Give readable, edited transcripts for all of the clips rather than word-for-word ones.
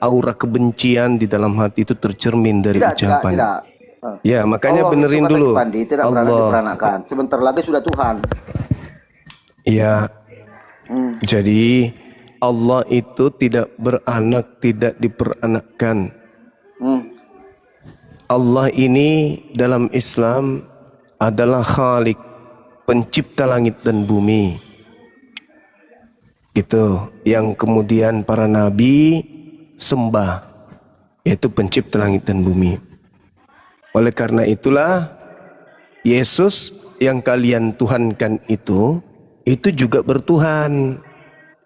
aura kebencian di dalam hati itu tercermin dari ucapan. Tidak. Ya, makanya Allah benerin dulu. Tidak diperanakan. Sebentar lagi sudah Tuhan. Ya. Jadi Allah itu tidak beranak, tidak diperanakkan. Allah ini dalam Islam adalah Khalik, pencipta langit dan bumi. Gitu, yang kemudian para nabi sembah, yaitu pencipta langit dan bumi. Oleh karena itulah Yesus yang kalian tuhankan itu juga bertuhan.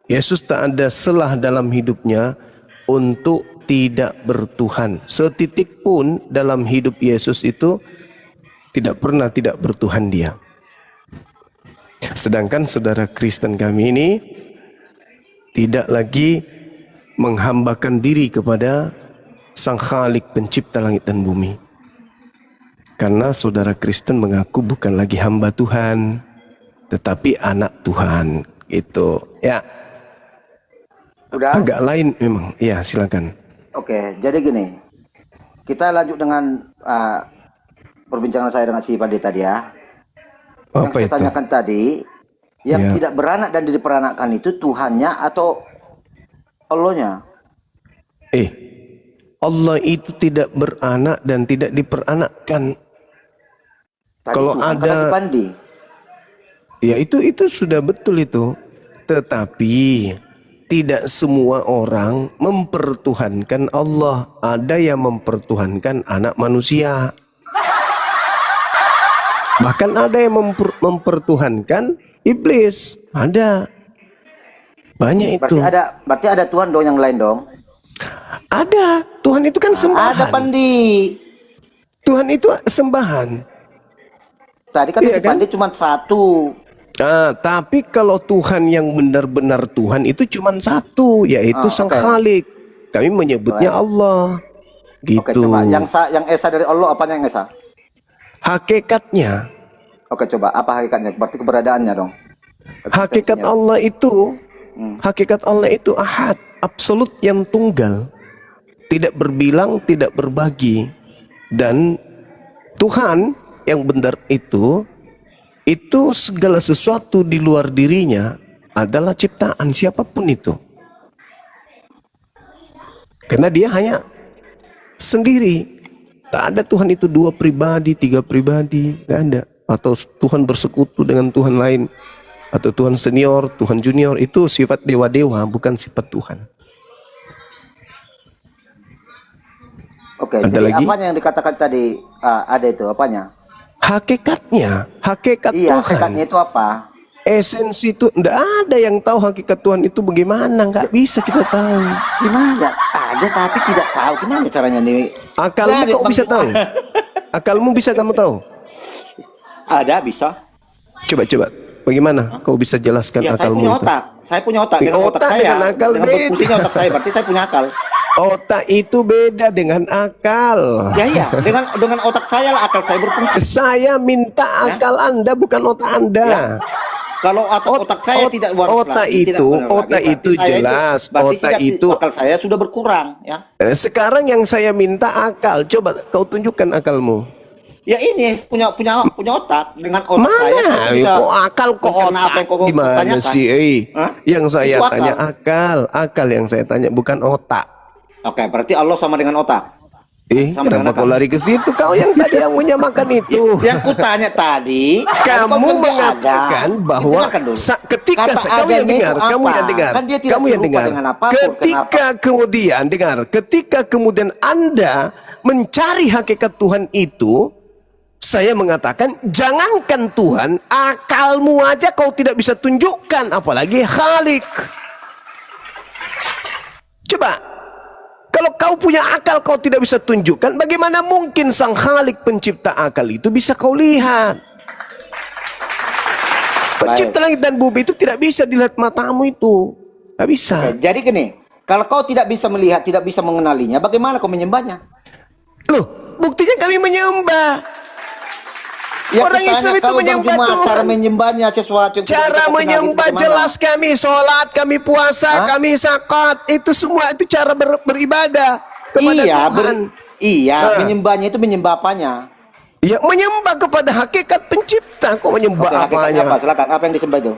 Yesus tak ada celah dalam hidupnya untuk tidak bertuhan. Setitik pun dalam hidup Yesus itu tidak pernah tidak bertuhan dia. Sedangkan saudara Kristen kami ini tidak lagi menghambakan diri kepada Sang Khalik pencipta langit dan bumi. Karena saudara Kristen mengaku bukan lagi hamba Tuhan, tetapi anak Tuhan. Itu ya. Udah? Agak lain memang. Ya, silakan. Oke, jadi gini. Kita lanjut dengan perbincangan saya dengan si Pandi tadi ya. Yang Apa saya itu? tanyakan tadi, yang tidak beranak dan diperanakkan itu Tuhannya atau Allahnya? Allah itu tidak beranak dan tidak diperanakkan. Tadi Kalau Tuhan ada, Pandi. ya itu sudah betul itu. Tetapi tidak semua orang mempertuhankan Allah. Ada yang mempertuhankan anak manusia. Bahkan ada yang mempertuhankan iblis. Ada. Banyak itu. Berarti ada Tuhan dong yang lain dong. Ada. Tuhan itu kan sembahan. Ada Pandi. Tuhan itu sembahan. Tadi kan si Pandi cuma satu. Tapi kalau Tuhan yang benar-benar Tuhan itu cuma satu, yaitu Sang Khalik. Kami menyebutnya Allah. Gitu. Oke, coba yang esa dari Allah, apanya yang esa? Hakikatnya. Oke, coba apa hakikatnya? Berarti keberadaannya dong. Hakikat Allah itu ahad, absolut yang tunggal. Tidak berbilang, tidak berbagi. Dan Tuhan yang benar itu segala sesuatu di luar dirinya adalah ciptaan siapapun itu. Karena dia hanya sendiri. Tak ada Tuhan itu 2 pribadi, 3 pribadi, nggak ada. Atau Tuhan bersekutu dengan Tuhan lain, atau Tuhan senior, Tuhan junior, itu sifat dewa-dewa, bukan sifat Tuhan. Oke, jadi apanya yang dikatakan tadi ada itu, apanya? Hakikatnya, hakikat Tuhan. Hakikatnya itu apa? Esensi itu, enggak ada yang tahu hakikat Tuhan itu bagaimana, nggak bisa kita tahu. Gimana? Ada tapi tidak tahu. Gimana caranya nih? Akalmu kok bisa tahu? Akalmu bisa kamu tahu? Ada, bisa. Coba. Bagaimana kau bisa jelaskan akalmu itu? Saya punya otak. Dengan otak saya, dengan akal dengan berfungsinya otak saya, berarti saya punya akal. Otak itu beda dengan akal. Ya, dengan otak saya lah akal saya berfungsi. Saya minta akal Anda, bukan otak Anda. Ya. Kalau otak saya tidak otak itu jelas. Otak itu akal saya sudah berkurang, ya. Sekarang yang saya minta akal. Coba kau tunjukkan akalmu. Ya ini punya otak. Dengan otak mana? Saya kok akal kok otak? Gimana sih? Yang saya tanya akal yang saya tanya bukan otak. Oke, berarti Allah sama dengan otak. Kenapa kau lari ke situ? Kau yang tadi yang menyamakan itu. Yang kutanya tadi, kamu mengatakan bahwa ketika kamu yang dengar, ketika kemudian Anda mencari hakikat Tuhan itu, saya mengatakan jangankan Tuhan, akalmu aja kau tidak bisa tunjukkan, apalagi Khalik. Coba. Kalau kau punya akal kau tidak bisa tunjukkan, bagaimana mungkin Sang Khalik pencipta akal itu bisa kau lihat? Pencipta langit dan bumi itu tidak bisa dilihat matamu itu. Tidak bisa. Oke, jadi gini, kalau kau tidak bisa melihat, tidak bisa mengenalinya, bagaimana kau menyembahnya? Loh, buktinya kami menyembah. Ya, Orang kutanya, Islam itu kalau menyembah berjemaah, cara Tuhan. menyembahnya sesuatu yang tidak Cara kita kenal, menyembah itu bagaimana? jelas kami sholat, kami puasa, Hah? kami zakat. Itu semua itu cara beribadah kepada Iya, Tuhan. iya, Nah. menyembahnya itu menyembah apanya? Ya menyembah kepada hakikat pencipta. Kok menyembah Oke, hakikatnya apanya? apa? Silakan. Apa yang disembah itu?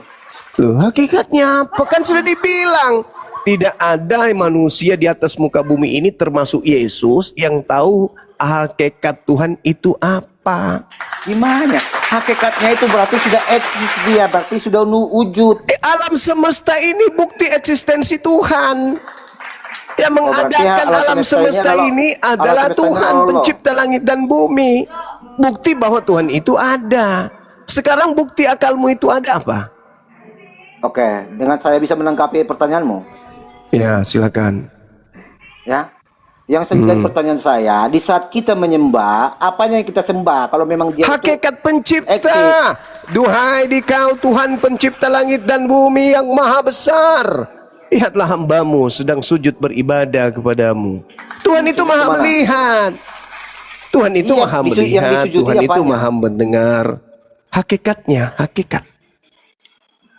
Loh, hakikatnya apa? Kan sudah dibilang. Tidak ada manusia di atas muka bumi ini termasuk Yesus yang tahu hakikat Tuhan itu apa. Gimana? Hakikatnya itu berarti sudah eksis dia, berarti sudah wujud. Alam semesta ini bukti eksistensi Tuhan. Yang mengadakan alam alam semesta semesta ini ini adalah alam semestanya Tuhan Allah. pencipta langit dan bumi. Bukti bahwa Tuhan itu ada. Sekarang bukti akalmu itu ada apa? Oke, dengan saya bisa menanggapi pertanyaanmu. Ya, silakan. Ya. Yang menjadi pertanyaan saya, di saat kita menyembah, apanya yang kita sembah? Kalau memang dia itu Hakikat pencipta. eksis. Duhai dikau Tuhan pencipta langit dan bumi yang maha besar. Lihatlah hambamu sedang sujud beribadah kepadamu. Tuhan itu maha Kemana? melihat. Tuhan itu Iya, maha yang melihat. disujudi Tuhan itu apanya? maha mendengar. Hakikatnya, hakikat.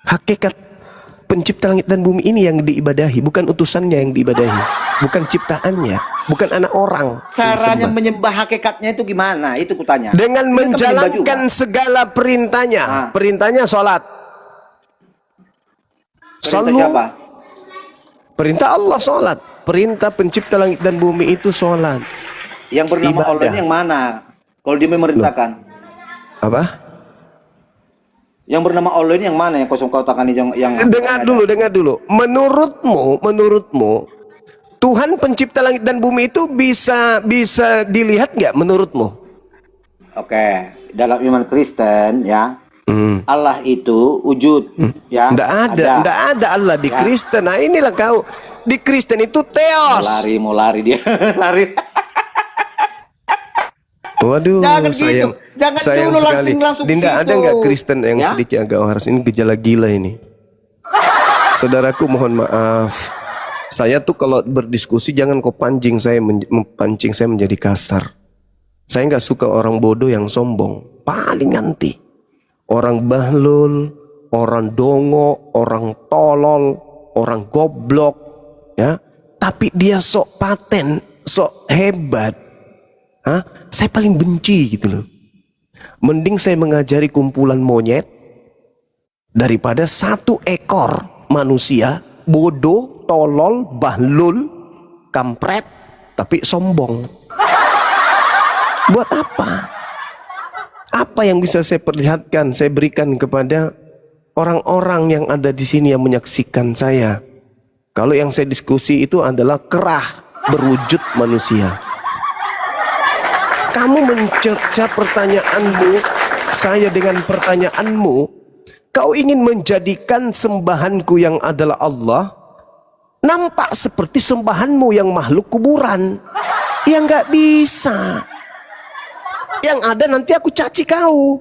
Hakikat pencipta langit dan bumi ini yang diibadahi, bukan utusannya yang diibadahi, bukan ciptaannya, bukan anak orang. yang Caranya disembah. menyembah hakikatnya itu gimana? Itu kutanya. Dengan Kita kan menyembah menjalankan juga. segala perintahnya. Ah. Perintahnya sholat. Perintah Salu. siapa? Perintah Allah sholat. Perintah pencipta langit dan bumi itu sholat. Yang bernama Ibadah. Allah ini yang mana? Kalau dia memerintahkan. Apa? Yang bernama Allah ini yang mana yang kau katakan yang Dengar dulu. Menurutmu, Tuhan pencipta langit dan bumi itu bisa dilihat nggak menurutmu? Oke, dalam iman Kristen ya, Hmm. Allah itu wujud ya. Nggak ada Allah di Ya. Kristen. Nah inilah kau di Kristen itu teos. Mau lari dia. Lari. Waduh, Jangan gitu. sayang, Jangan sayang dulu sekali. langsung Dinda, situ. ada nggak Kristen yang Ya? sedikit agak waras? Ini gejala gila ini. Saudaraku, mohon maaf. Saya tuh kalau berdiskusi jangan kau pancing saya memancing saya menjadi kasar. Saya nggak suka orang bodoh yang sombong. Paling anti. Orang bahlul, orang dongo, orang tolol, orang goblok, ya. Tapi dia sok paten, sok hebat. Hah? Saya paling benci gitu loh. Mending saya mengajari kumpulan monyet daripada satu ekor manusia bodoh, tolol, bahlul, kampret, tapi sombong. Buat apa? Apa yang bisa saya perlihatkan, saya berikan kepada orang-orang yang ada di sini yang menyaksikan saya? Kalau yang saya diskusi itu adalah kerah berwujud manusia. Kamu mencerca pertanyaanmu, saya dengan pertanyaanmu, kau ingin menjadikan sembahanku yang adalah Allah nampak seperti sembahanmu yang makhluk kuburan. Ya nggak bisa. Yang ada nanti aku caci kau.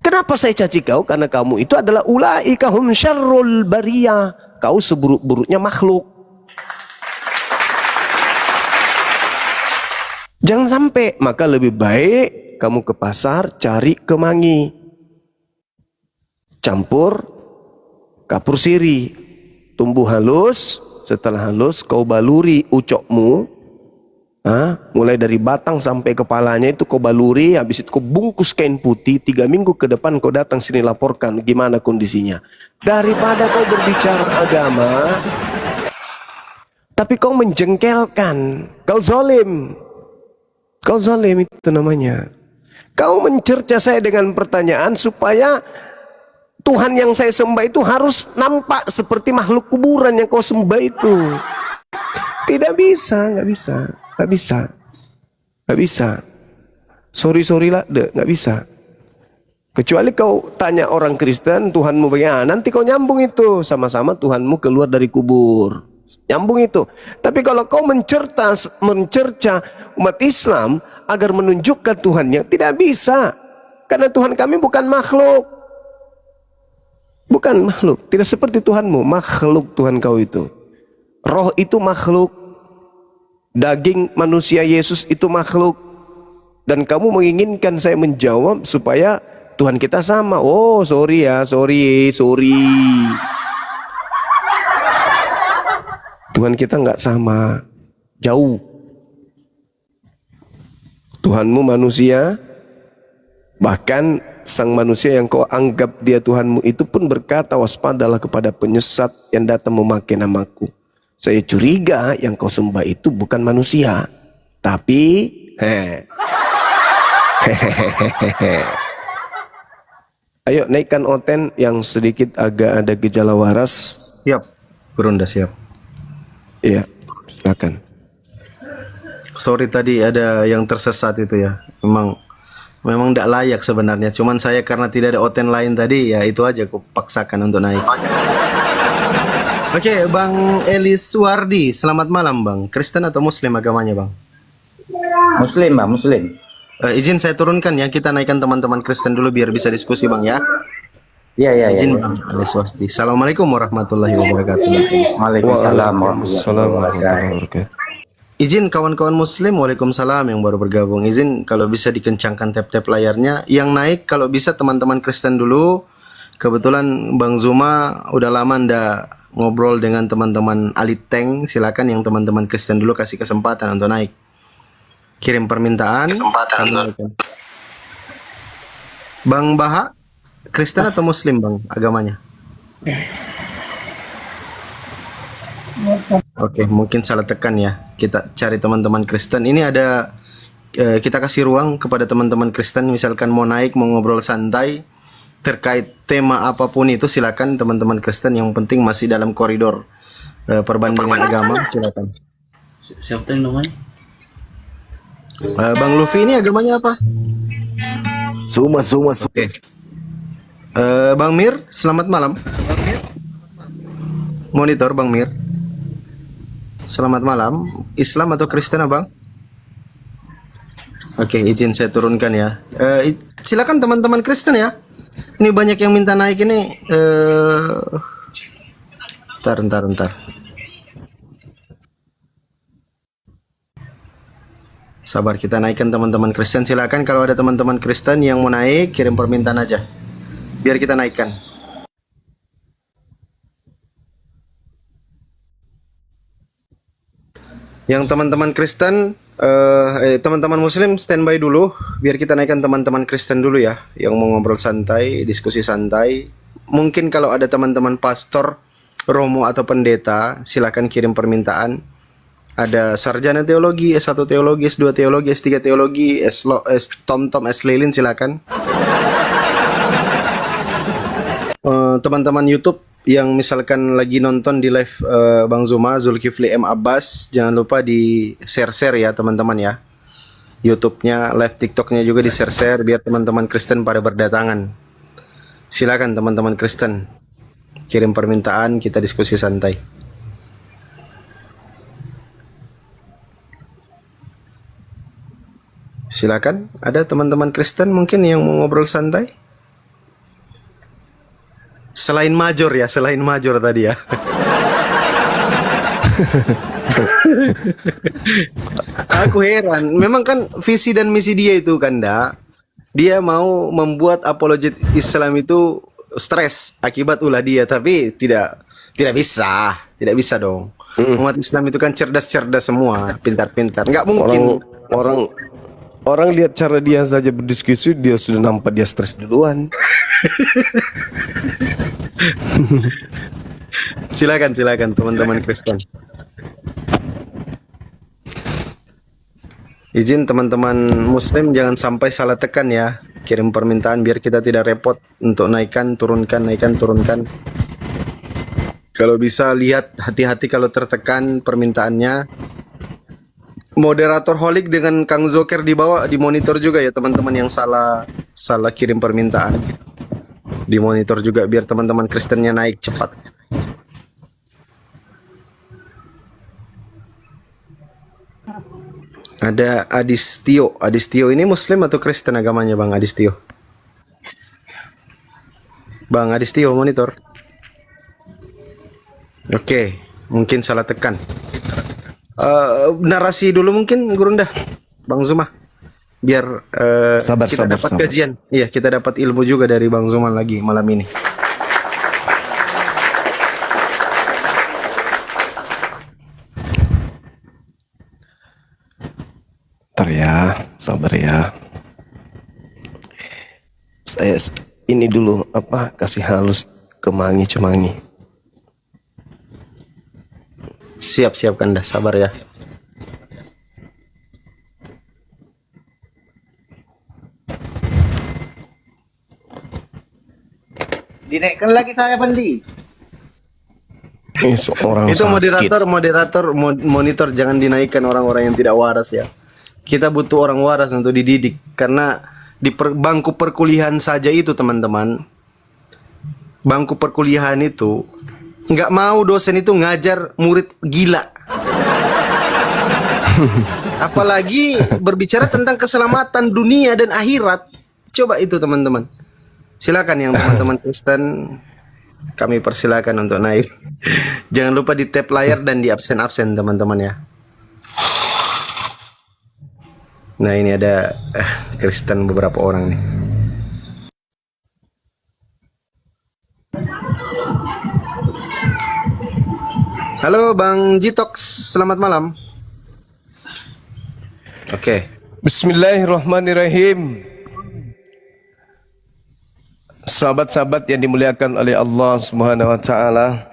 Kenapa saya caci kau? Karena kamu itu adalah ulaika hum syarrul bariyah. Kau seburuk-buruknya makhluk. Jangan sampai, maka lebih baik kamu ke pasar cari kemangi. Campur kapur siri. Tumbuh halus, setelah halus kau baluri ucokmu. Mulai dari batang sampai kepalanya itu kau baluri, habis itu kau bungkus kain putih. 3 minggu ke depan kau datang sini laporkan gimana kondisinya. Daripada kau berbicara agama, tapi kau menjengkelkan, kau zalim. Kau zalim itu namanya. Kau mencerca saya dengan pertanyaan supaya Tuhan yang saya sembah itu harus nampak seperti makhluk kuburan yang kau sembah itu. Tidak bisa, nggak bisa, nggak bisa, nggak bisa. Sorry lah, nggak bisa. Kecuali kau tanya orang Kristen, Tuhanmu bagaimana? Nanti kau nyambung itu, sama-sama Tuhanmu keluar dari kubur. Nyambung itu. Tapi kalau kau mencerca umat Islam agar menunjukkan Tuhannya, tidak bisa. Karena Tuhan kami bukan makhluk. Bukan makhluk. Tidak seperti Tuhanmu. Makhluk Tuhan kau itu. Roh itu makhluk. Daging manusia Yesus itu makhluk. Dan kamu menginginkan saya menjawab supaya Tuhan kita sama. Oh, sorry ya, sorry. Tuhan kita nggak sama, jauh. Tuhanmu manusia, bahkan sang manusia yang kau anggap dia Tuhanmu itu pun berkata, waspadalah kepada penyesat yang datang memakai namaku. Saya curiga yang kau sembah itu bukan manusia, tapi ayo naikkan Oten yang sedikit agak ada gejala waras. Siap, Gurunda siap. Iya, silakan. Sorry tadi ada yang tersesat itu ya. Memang tidak layak sebenarnya. Cuman saya karena tidak ada Oten lain tadi, ya itu aja aku paksakan untuk naik. Oke, Bang Elis Wardi, selamat malam Bang. Kristen atau Muslim agamanya Bang? Muslim, Bang, Muslim. Izin saya turunkan ya, kita naikkan teman-teman Kristen dulu biar bisa diskusi Bang ya. Iya. Izin Bang Elis Wardi. Assalamualaikum warahmatullahi wabarakatuh. Waalaikumsalam Waalaikumsalam warahmatullahi wabarakatuh. Izin kawan-kawan Muslim, waalaikumsalam yang baru bergabung. Izin kalau bisa dikencangkan tap-tap layarnya. Yang naik kalau bisa teman-teman Kristen dulu. Kebetulan Bang Zuma udah lama ndak ngobrol dengan teman-teman Aliteng. Silakan yang teman-teman Kristen dulu kasih kesempatan untuk naik. Kirim permintaan. Bang Baha, Kristen atau Muslim Bang agamanya? Oke, mungkin salah tekan ya. Kita cari teman-teman Kristen. Ini ada kita kasih ruang kepada teman-teman Kristen. Misalkan mau naik, mau ngobrol santai terkait tema apapun itu, silakan teman-teman Kristen. Yang penting masih dalam koridor perbandingan agama. Silakan. Siapa yang namanya? Bang Luffy ini agamanya apa? Suma. Oke. Bang Mir, selamat malam. Monitor Bang Mir. Selamat malam. Islam atau Kristen Abang? Oke, izin saya turunkan ya. Silakan teman-teman Kristen ya. Ini banyak yang minta naik ini. Ntar. Sabar, kita naikkan teman-teman Kristen. Silakan kalau ada teman-teman Kristen yang mau naik, kirim permintaan aja. Biar kita naikkan. Yang teman-teman Kristen, teman-teman Muslim standby dulu, biar kita naikkan teman-teman Kristen dulu ya, yang mau ngobrol santai, diskusi santai. Mungkin kalau ada teman-teman pastor, romo atau pendeta, silakan kirim permintaan. Ada sarjana teologi, S1 teologi, S2 teologi, S3 teologi, Tom, S Lilin silakan. Teman-teman YouTube yang misalkan lagi nonton di live Bang Zuma, Zulkifli M. Abbas, jangan lupa di share-share ya teman-teman ya. YouTube-nya, live TikTok-nya juga di share-share biar teman-teman Kristen pada berdatangan. Silakan teman-teman Kristen, kirim permintaan, kita diskusi santai. Silakan, ada teman-teman Kristen mungkin yang mau ngobrol santai? Selain major ya, selain major tadi ya. Aku heran, memang kan visi dan misi dia itu kan, dia mau membuat apologet Islam itu stres akibat ulah dia, tapi tidak bisa dong. Umat Islam itu kan cerdas-cerdas semua, pintar-pintar, nggak mungkin. Orang lihat cara dia saja berdiskusi, dia sudah nampak dia stres duluan. Silakan teman-teman Kristen. Izin teman-teman Muslim jangan sampai salah tekan ya. Kirim permintaan biar kita tidak repot untuk naikkan, turunkan. Kalau bisa lihat hati-hati kalau tertekan permintaannya. Moderator Holik dengan Kang Zoker di bawah di monitor juga ya teman-teman yang salah kirim permintaan. Di monitor juga biar teman-teman Kristennya naik cepat. Ada Adistio. Adistio ini Muslim atau Kristen agamanya Bang Adistio? Bang Adistio monitor. Oke, mungkin salah tekan. Narasi dulu mungkin Gurunda, Bang Zuma. biar Sabar, kita sabar, dapat sabar. kajian. Iya, kita dapat ilmu juga dari Bang Zuman lagi malam ini. Ntar ya, sabar ya. Saya ini dulu kasih halus kemangi cemangi. Siap-siap Kanda, sabar ya. Dinaikkan lagi saya Pandi. Ini seorang Itu sakit. monitor jangan dinaikkan orang-orang yang tidak waras ya. Kita butuh orang waras untuk dididik karena di bangku perkuliahan saja itu teman-teman. Bangku perkuliahan itu nggak mau dosen itu ngajar murid gila. Apalagi berbicara tentang keselamatan dunia dan akhirat. Coba itu teman-teman. Silakan yang teman-teman Kristen, kami persilakan untuk naik. Jangan lupa di tap layar dan di absen-absen teman-teman ya. Nah ini ada Kristen beberapa orang nih. Halo Bang Jitox, selamat malam. Oke. Bismillahirrahmanirrahim. Sahabat-sahabat yang dimuliakan oleh Allah Subhanahu wa taala.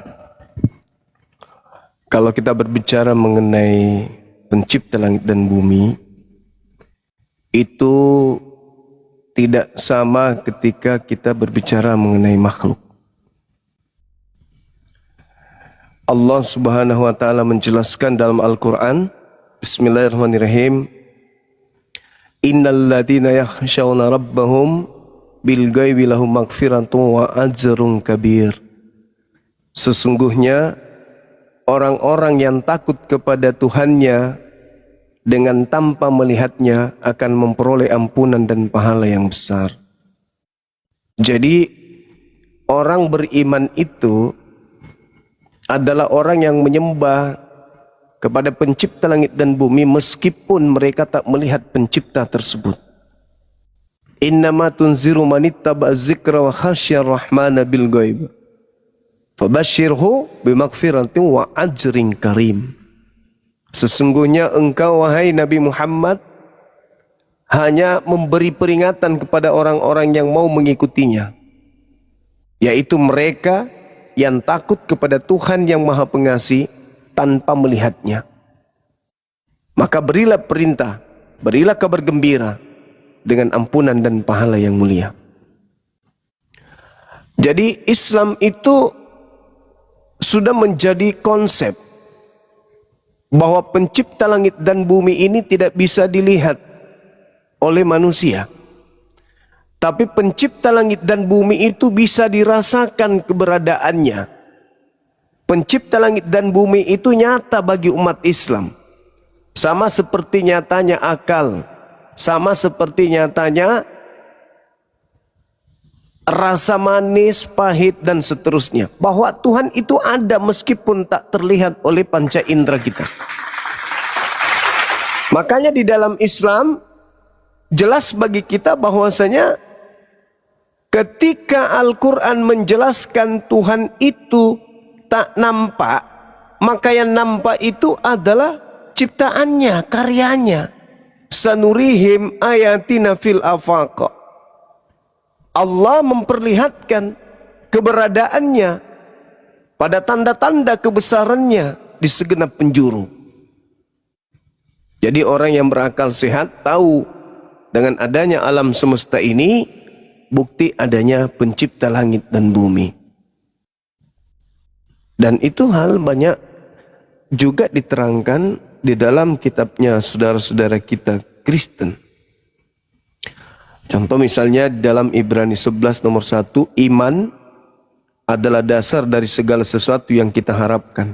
Kalau kita berbicara mengenai pencipta langit dan bumi, itu tidak sama ketika kita berbicara mengenai makhluk. Allah Subhanahu wa taala menjelaskan dalam Al-Qur'an, Bismillahirrahmanirrahim. Innal ladzina yakhshawna rabbahum bil ghaibi lahum maghfiratun wa ajrun kabir. Sesungguhnya orang-orang yang takut kepada Tuhannya dengan tanpa melihatnya akan memperoleh ampunan dan pahala yang besar. Jadi orang beriman itu adalah orang yang menyembah kepada pencipta langit dan bumi meskipun mereka tak melihat pencipta tersebut. Innama tunziru manittaba dzikra wa khasyar rahmana bil ghaib. Fabashshirhu bimaghfiratin wa ajrin karim. Sesungguhnya engkau wahai Nabi Muhammad hanya memberi peringatan kepada orang-orang yang mau mengikutinya, yaitu mereka yang takut kepada Tuhan yang Maha Pengasih tanpa melihatnya. Maka berilah perintah, berilah kabar gembira dengan ampunan dan pahala yang mulia. Jadi Islam itu sudah menjadi konsep bahwa pencipta langit dan bumi ini tidak bisa dilihat oleh manusia. Tapi pencipta langit dan bumi itu bisa dirasakan keberadaannya. Pencipta langit dan bumi itu nyata bagi umat Islam. Sama seperti nyatanya akal. Sama seperti nyatanya rasa manis, pahit, dan seterusnya. Bahwa Tuhan itu ada meskipun tak terlihat oleh panca indera kita. Makanya di dalam Islam jelas bagi kita bahwasanya ketika Al-Quran menjelaskan Tuhan itu tak nampak, maka yang nampak itu adalah ciptaannya, karyanya. Sanurihim ayatina fil afaq. Allah memperlihatkan keberadaannya pada tanda-tanda kebesarannya di segenap penjuru. Jadi orang yang berakal sehat tahu dengan adanya alam semesta ini bukti adanya pencipta langit dan bumi. Dan itu hal banyak juga diterangkan di dalam kitabnya saudara-saudara kita Kristen. Contoh misalnya dalam Ibrani 11 nomor 1, iman adalah dasar dari segala sesuatu yang kita harapkan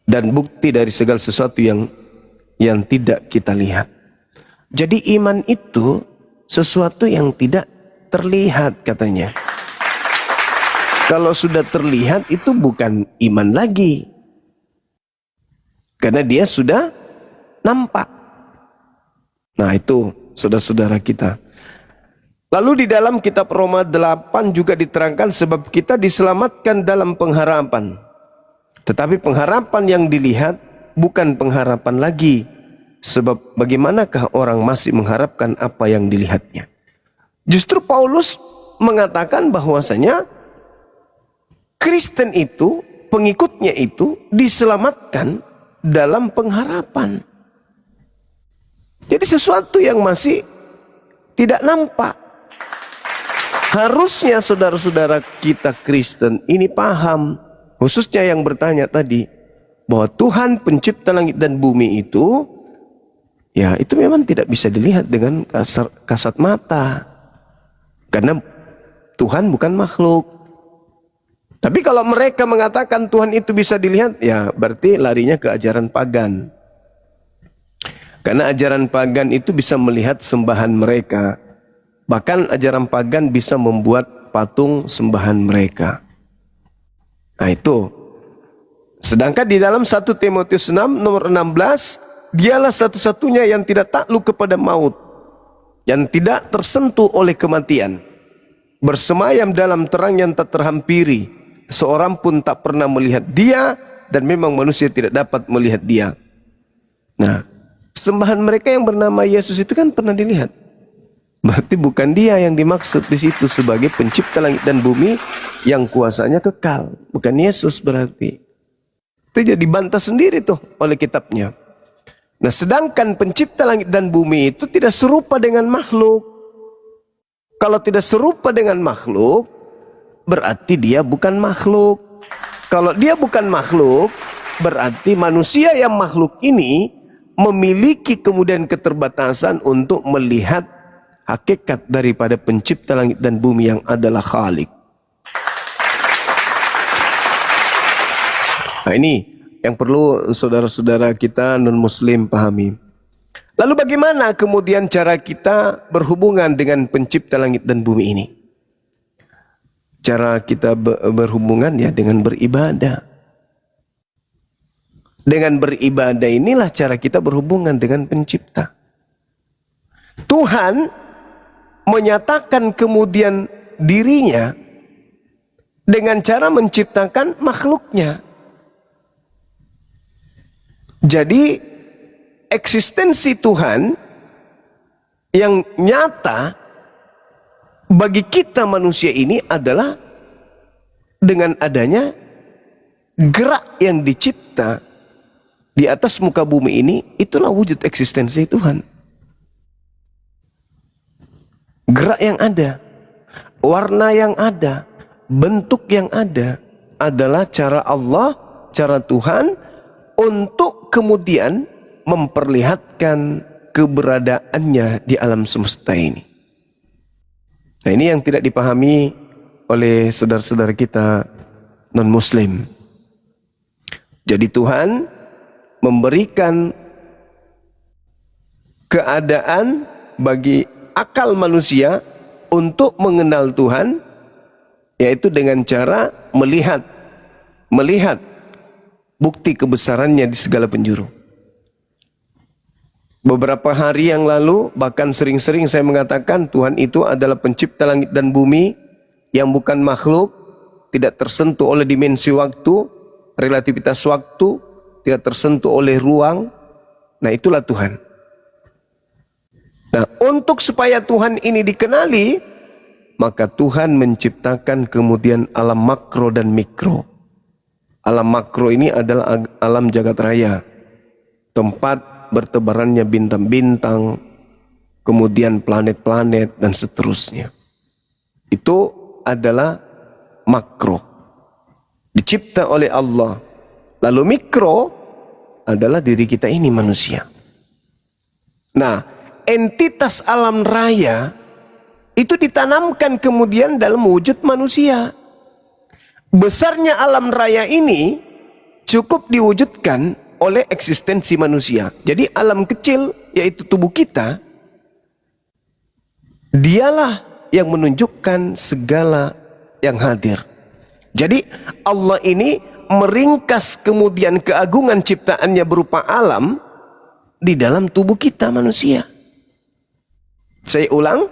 dan bukti dari segala sesuatu yang tidak kita lihat. Jadi iman itu sesuatu yang tidak terlihat katanya. Kalau sudah terlihat itu bukan iman lagi. Karena dia sudah nampak. Nah itu saudara-saudara kita. Lalu di dalam kitab Roma 8 juga diterangkan sebab kita diselamatkan dalam pengharapan. Tetapi pengharapan yang dilihat bukan pengharapan lagi. Sebab bagaimanakah orang masih mengharapkan apa yang dilihatnya? Justru Paulus mengatakan bahwasanya Kristen itu, pengikutnya itu diselamatkan dalam pengharapan. Jadi sesuatu yang masih tidak nampak. Harusnya saudara-saudara kita Kristen ini paham, khususnya yang bertanya tadi, bahwa Tuhan pencipta langit dan bumi itu, ya itu memang tidak bisa dilihat dengan kasat mata. Karena Tuhan bukan makhluk. Tapi kalau mereka mengatakan Tuhan itu bisa dilihat, ya berarti larinya ke ajaran pagan. Karena ajaran pagan itu bisa melihat sembahan mereka. Bahkan ajaran pagan bisa membuat patung sembahan mereka. Nah itu. Sedangkan di dalam 1 Timotius 6 nomor 16, dialah satu-satunya yang tidak takluk kepada maut, yang tidak tersentuh oleh kematian, bersemayam dalam terang yang tak terhampiri, seorang pun tak pernah melihat dia, dan memang manusia tidak dapat melihat dia. Nah, sembahan mereka yang bernama Yesus itu kan pernah dilihat. Berarti bukan dia yang dimaksud di situ sebagai pencipta langit dan bumi yang kuasanya kekal. Bukan Yesus berarti. Itu jadi dibantah sendiri tuh oleh kitabnya. Nah, sedangkan pencipta langit dan bumi itu tidak serupa dengan makhluk. Kalau tidak serupa dengan makhluk, berarti dia bukan makhluk. Kalau dia bukan makhluk, berarti manusia yang makhluk ini memiliki kemudian keterbatasan untuk melihat hakikat daripada pencipta langit dan bumi yang adalah Khalik. Nah ini yang perlu saudara-saudara kita non-muslim pahami. Lalu bagaimana kemudian cara kita berhubungan dengan pencipta langit dan bumi ini? Cara kita berhubungan ya dengan beribadah. Dengan beribadah inilah cara kita berhubungan dengan pencipta. Tuhan menyatakan kemudian dirinya dengan cara menciptakan makhluknya. Jadi eksistensi Tuhan yang nyata bagi kita manusia ini adalah dengan adanya gerak yang dicipta di atas muka bumi ini, itulah wujud eksistensi Tuhan. Gerak yang ada, warna yang ada, bentuk yang ada adalah cara Allah, cara Tuhan untuk kemudian memperlihatkan keberadaannya di alam semesta ini. Nah ini yang tidak dipahami oleh saudara-saudara kita non-muslim. Jadi Tuhan memberikan keadaan bagi akal manusia untuk mengenal Tuhan, yaitu dengan cara melihat bukti kebesarannya di segala penjuru. Beberapa hari yang lalu, bahkan sering-sering saya mengatakan Tuhan itu adalah pencipta langit dan bumi yang bukan makhluk, tidak tersentuh oleh dimensi waktu, relativitas waktu, tidak tersentuh oleh ruang. Nah itulah Tuhan. Nah, untuk supaya Tuhan ini dikenali, maka Tuhan menciptakan kemudian alam makro dan mikro. Alam makro ini adalah alam jagat raya, tempat bertebarannya bintang-bintang, kemudian planet-planet dan seterusnya. Itu adalah makro, dicipta oleh Allah. Lalu mikro adalah diri kita ini manusia. Nah, entitas alam raya itu ditanamkan kemudian dalam wujud manusia. Besarnya alam raya ini cukup diwujudkan oleh eksistensi manusia. Jadi alam kecil yaitu tubuh kita, dialah yang menunjukkan segala yang hadir. Jadi Allah ini meringkas kemudian keagungan ciptaannya berupa alam di dalam tubuh kita manusia. Saya ulang,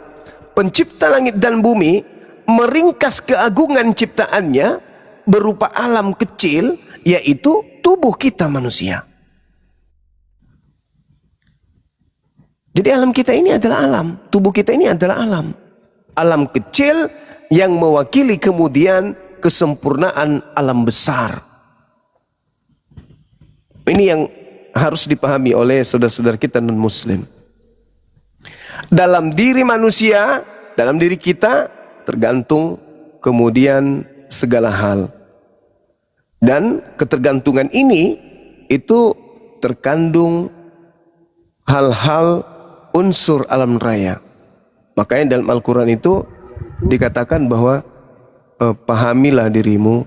pencipta langit dan bumi meringkas keagungan ciptaannya berupa alam kecil, yaitu tubuh kita manusia. Jadi alam kita ini adalah alam, tubuh kita ini adalah alam. Alam kecil yang mewakili kemudian kesempurnaan alam besar. Ini yang harus dipahami oleh saudara-saudara kita non-muslim. Dalam diri manusia, dalam diri kita tergantung kemudian segala hal. Dan ketergantungan ini itu terkandung hal-hal unsur alam raya. Makanya dalam Al-Quran itu dikatakan bahwa pahamilah dirimu,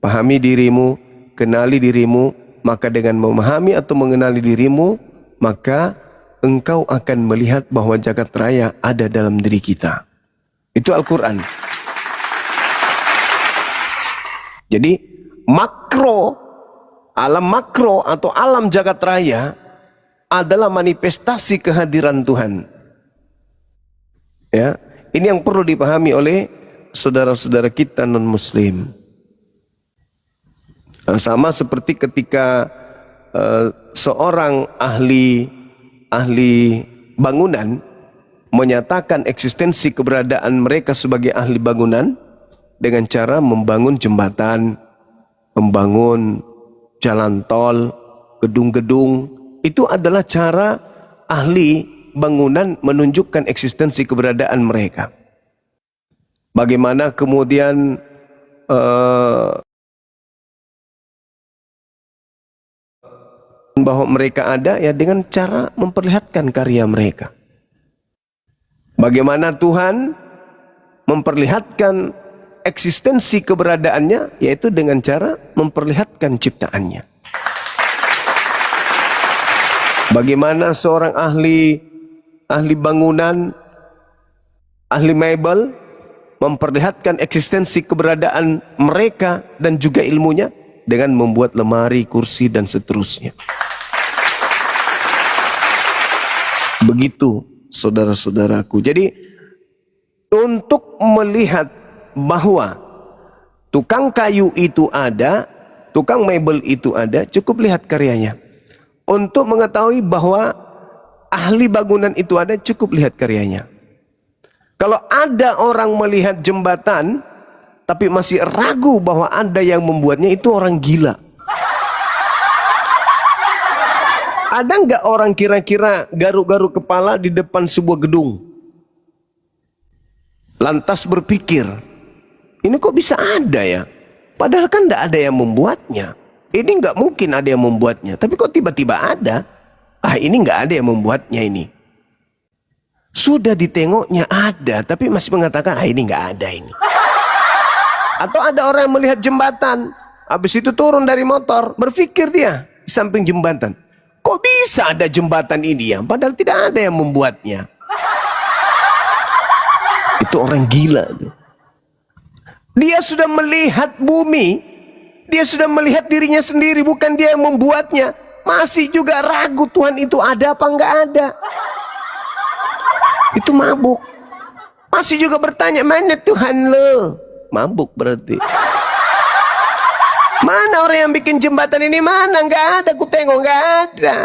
pahami dirimu, kenali dirimu. Maka dengan memahami atau mengenali dirimu, maka engkau akan melihat bahwa jagat raya ada dalam diri kita. Itu Al-Quran. Jadi makro, alam makro atau alam jagat raya adalah manifestasi kehadiran Tuhan. Ya, ini yang perlu dipahami oleh saudara-saudara kita non-muslim. Sama seperti ketika seorang ahli bangunan menyatakan eksistensi keberadaan mereka sebagai ahli bangunan dengan cara membangun jembatan, membangun jalan tol, gedung-gedung. Itu adalah cara ahli bangunan menunjukkan eksistensi keberadaan mereka. Bagaimana kemudian bahwa mereka ada ya dengan cara memperlihatkan karya mereka. Bagaimana Tuhan memperlihatkan eksistensi keberadaannya, yaitu dengan cara memperlihatkan ciptaannya. Bagaimana seorang ahli bangunan, ahli mebel memperlihatkan eksistensi keberadaan mereka dan juga ilmunya dengan membuat lemari, kursi dan seterusnya. Begitu saudara-saudaraku. Jadi untuk melihat bahwa tukang kayu itu ada, tukang mebel itu ada, cukup lihat karyanya. Untuk mengetahui bahwa ahli bangunan itu ada, cukup lihat karyanya. Kalau ada orang melihat jembatan tapi masih ragu bahwa ada yang membuatnya, itu orang gila. Ada nggak orang kira-kira garuk-garuk kepala di depan sebuah gedung, lantas berpikir, ini kok bisa ada ya? Padahal kan nggak ada yang membuatnya. Ini nggak mungkin ada yang membuatnya. Tapi kok tiba-tiba ada? Ini nggak ada yang membuatnya ini. Sudah ditengoknya ada, tapi masih mengatakan, ini nggak ada ini. Atau ada orang yang melihat jembatan, habis itu turun dari motor, berpikir dia di samping jembatan, kok bisa ada jembatan ini ya? Padahal tidak ada yang membuatnya. Itu orang gila tuh. Dia sudah melihat bumi, dia sudah melihat dirinya sendiri, bukan dia yang membuatnya. Masih juga ragu Tuhan itu ada apa enggak ada. Itu mabuk. Masih juga bertanya, mana Tuhan lo? Mabuk berarti. Mana orang yang bikin jembatan ini? Mana? Enggak ada, ku tengok enggak ada.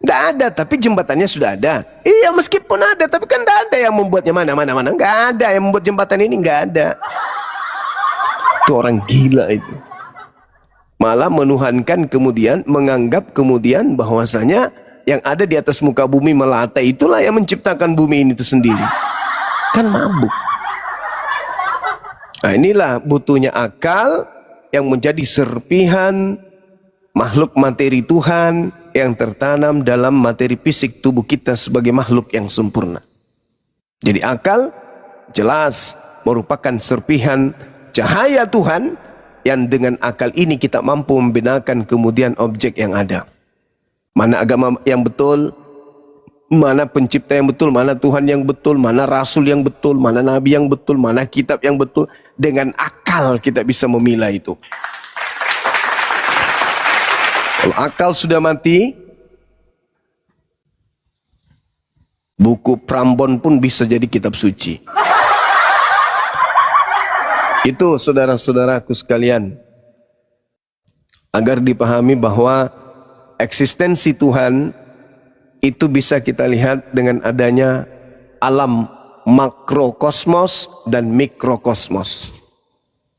Enggak ada, tapi jembatannya sudah ada. Iya, meskipun ada, tapi kan enggak ada yang membuatnya. Mana. Enggak ada yang membuat jembatan ini, enggak ada. Itu orang gila itu. Malah menuhankan kemudian, menganggap kemudian bahwasanya yang ada di atas muka bumi melata itulah yang menciptakan bumi ini itu sendiri. Kan mabuk. Nah, inilah butuhnya akal yang menjadi serpihan makhluk materi Tuhan yang tertanam dalam materi fisik tubuh kita sebagai makhluk yang sempurna. Jadi akal jelas merupakan serpihan cahaya Tuhan yang dengan akal ini kita mampu membedakan kemudian objek yang ada. Mana agama yang betul, mana pencipta yang betul, mana Tuhan yang betul, mana Rasul yang betul, mana Nabi yang betul, mana kitab yang betul. Dengan akal kita bisa memilah itu. Kalau akal sudah mati, Buku Prambon pun bisa jadi kitab suci. Itu saudara-saudaraku sekalian, agar dipahami bahwa eksistensi Tuhan itu bisa kita lihat dengan adanya alam makrokosmos dan mikrokosmos.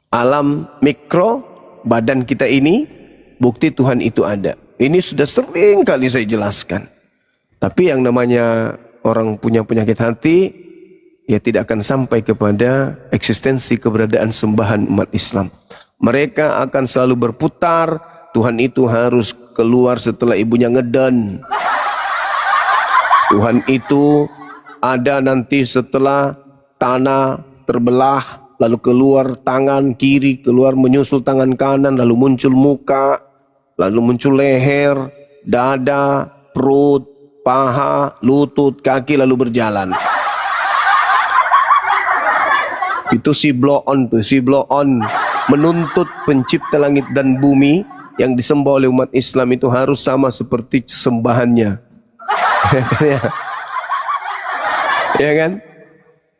Alam mikro, badan kita ini, bukti Tuhan itu ada. Ini sudah sering kali saya jelaskan. Tapi yang namanya orang punya penyakit hati, ya tidak akan sampai kepada eksistensi keberadaan sembahan umat Islam. Mereka akan selalu berputar, Tuhan itu harus keluar setelah ibunya ngeden. Tuhan itu ada nanti setelah tanah terbelah, lalu keluar tangan kiri, keluar menyusul tangan kanan, lalu muncul muka, lalu muncul leher, dada, perut, paha, lutut, kaki, lalu berjalan. Itu si bloon tuh, si bloon menuntut pencipta langit dan bumi yang disembah oleh umat Islam itu harus sama seperti sembahannya. Ya kan?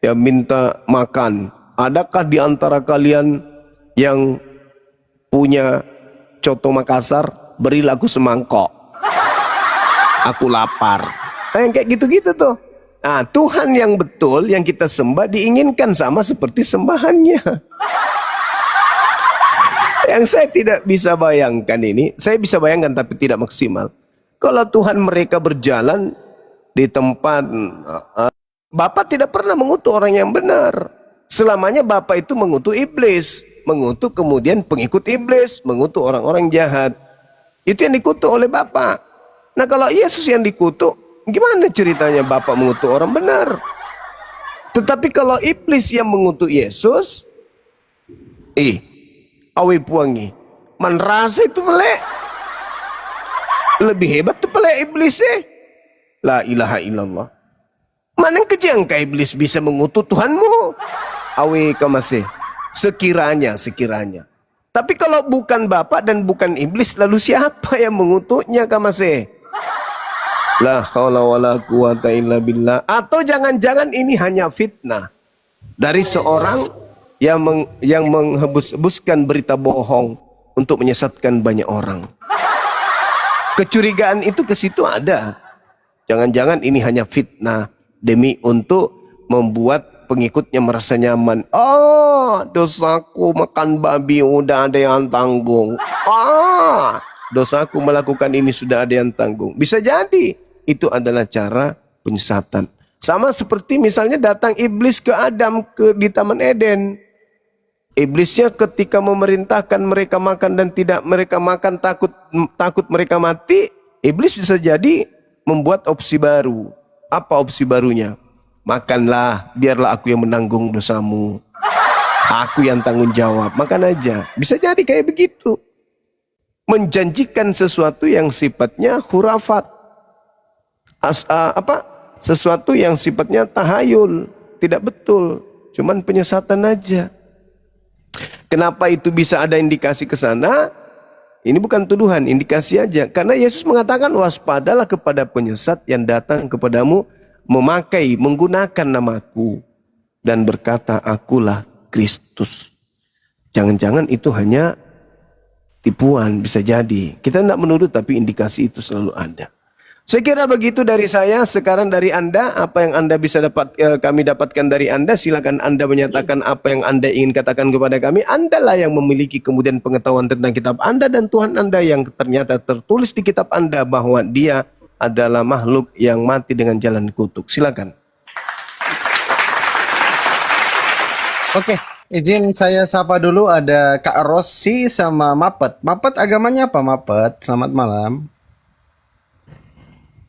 Ya minta makan. Adakah di antara kalian yang punya coto Makassar? Berilah aku semangkok. Aku lapar. Yang kayak gitu-gitu tuh. Nah, Tuhan yang betul yang kita sembah diinginkan sama seperti sembahannya. Yang saya tidak bisa bayangkan ini, saya bisa bayangkan tapi tidak maksimal. Kalau Tuhan mereka berjalan di tempat Bapak tidak pernah mengutuk orang yang benar. Selamanya Bapak itu mengutuk iblis, mengutuk kemudian pengikut iblis, mengutuk orang-orang jahat. Itu yang dikutuk oleh Bapak. Nah, kalau Yesus yang dikutuk, gimana ceritanya Bapak mengutuk orang benar? Tetapi kalau iblis yang mengutuk Yesus, awe puangi, man rasa itu pelek. Lebih hebat tuh pelek iblis La ilaha illallah. Mana yang kejangka iblis bisa mengutuk Tuhanmu? Awe kamase. Sekiranya. Tapi kalau bukan Bapak dan bukan iblis, lalu siapa yang mengutuknya kamase? La haula wala quwata illa billah. Atau jangan-jangan ini hanya fitnah dari seorang yang menghembus-hembuskan berita bohong untuk menyesatkan banyak orang. Kecurigaan itu ke situ ada. Jangan-jangan ini hanya fitnah demi untuk membuat pengikutnya merasa nyaman. Dosaku makan babi udah ada yang tanggung. Dosaku melakukan ini sudah ada yang tanggung. Bisa jadi itu adalah cara penyesatan. Sama seperti misalnya datang iblis ke Adam di Taman Eden. Iblisnya ketika memerintahkan mereka makan dan tidak mereka makan, takut mereka mati. Iblis bisa jadi membuat opsi baru. Apa opsi barunya? Makanlah, biarlah aku yang menanggung dosamu. Aku yang tanggung jawab. Makan aja. Bisa jadi kayak begitu. Menjanjikan sesuatu yang sifatnya khurafat. Sesuatu yang sifatnya tahayul, tidak betul, cuman penyesatan aja. Kenapa itu bisa ada indikasi ke sana? Ini bukan tuduhan, indikasi aja. Karena Yesus mengatakan waspadalah kepada penyesat yang datang kepadamu menggunakan namaku dan berkata akulah Kristus. Jangan-jangan itu hanya tipuan, bisa jadi. Kita tidak menuduh tapi indikasi itu selalu ada. Saya kira begitu dari saya. Sekarang dari Anda, apa yang Anda bisa kami dapatkan dari Anda, silakan Anda menyatakan apa yang Anda ingin katakan kepada kami. Anda lah yang memiliki kemudian pengetahuan tentang kitab Anda dan Tuhan Anda yang ternyata tertulis di kitab Anda bahwa Dia adalah makhluk yang mati dengan jalan kutuk. Silakan. Oke, izin saya sapa dulu, ada Kak Rossi sama Mapet. Mapet agamanya apa Mapet? Selamat malam.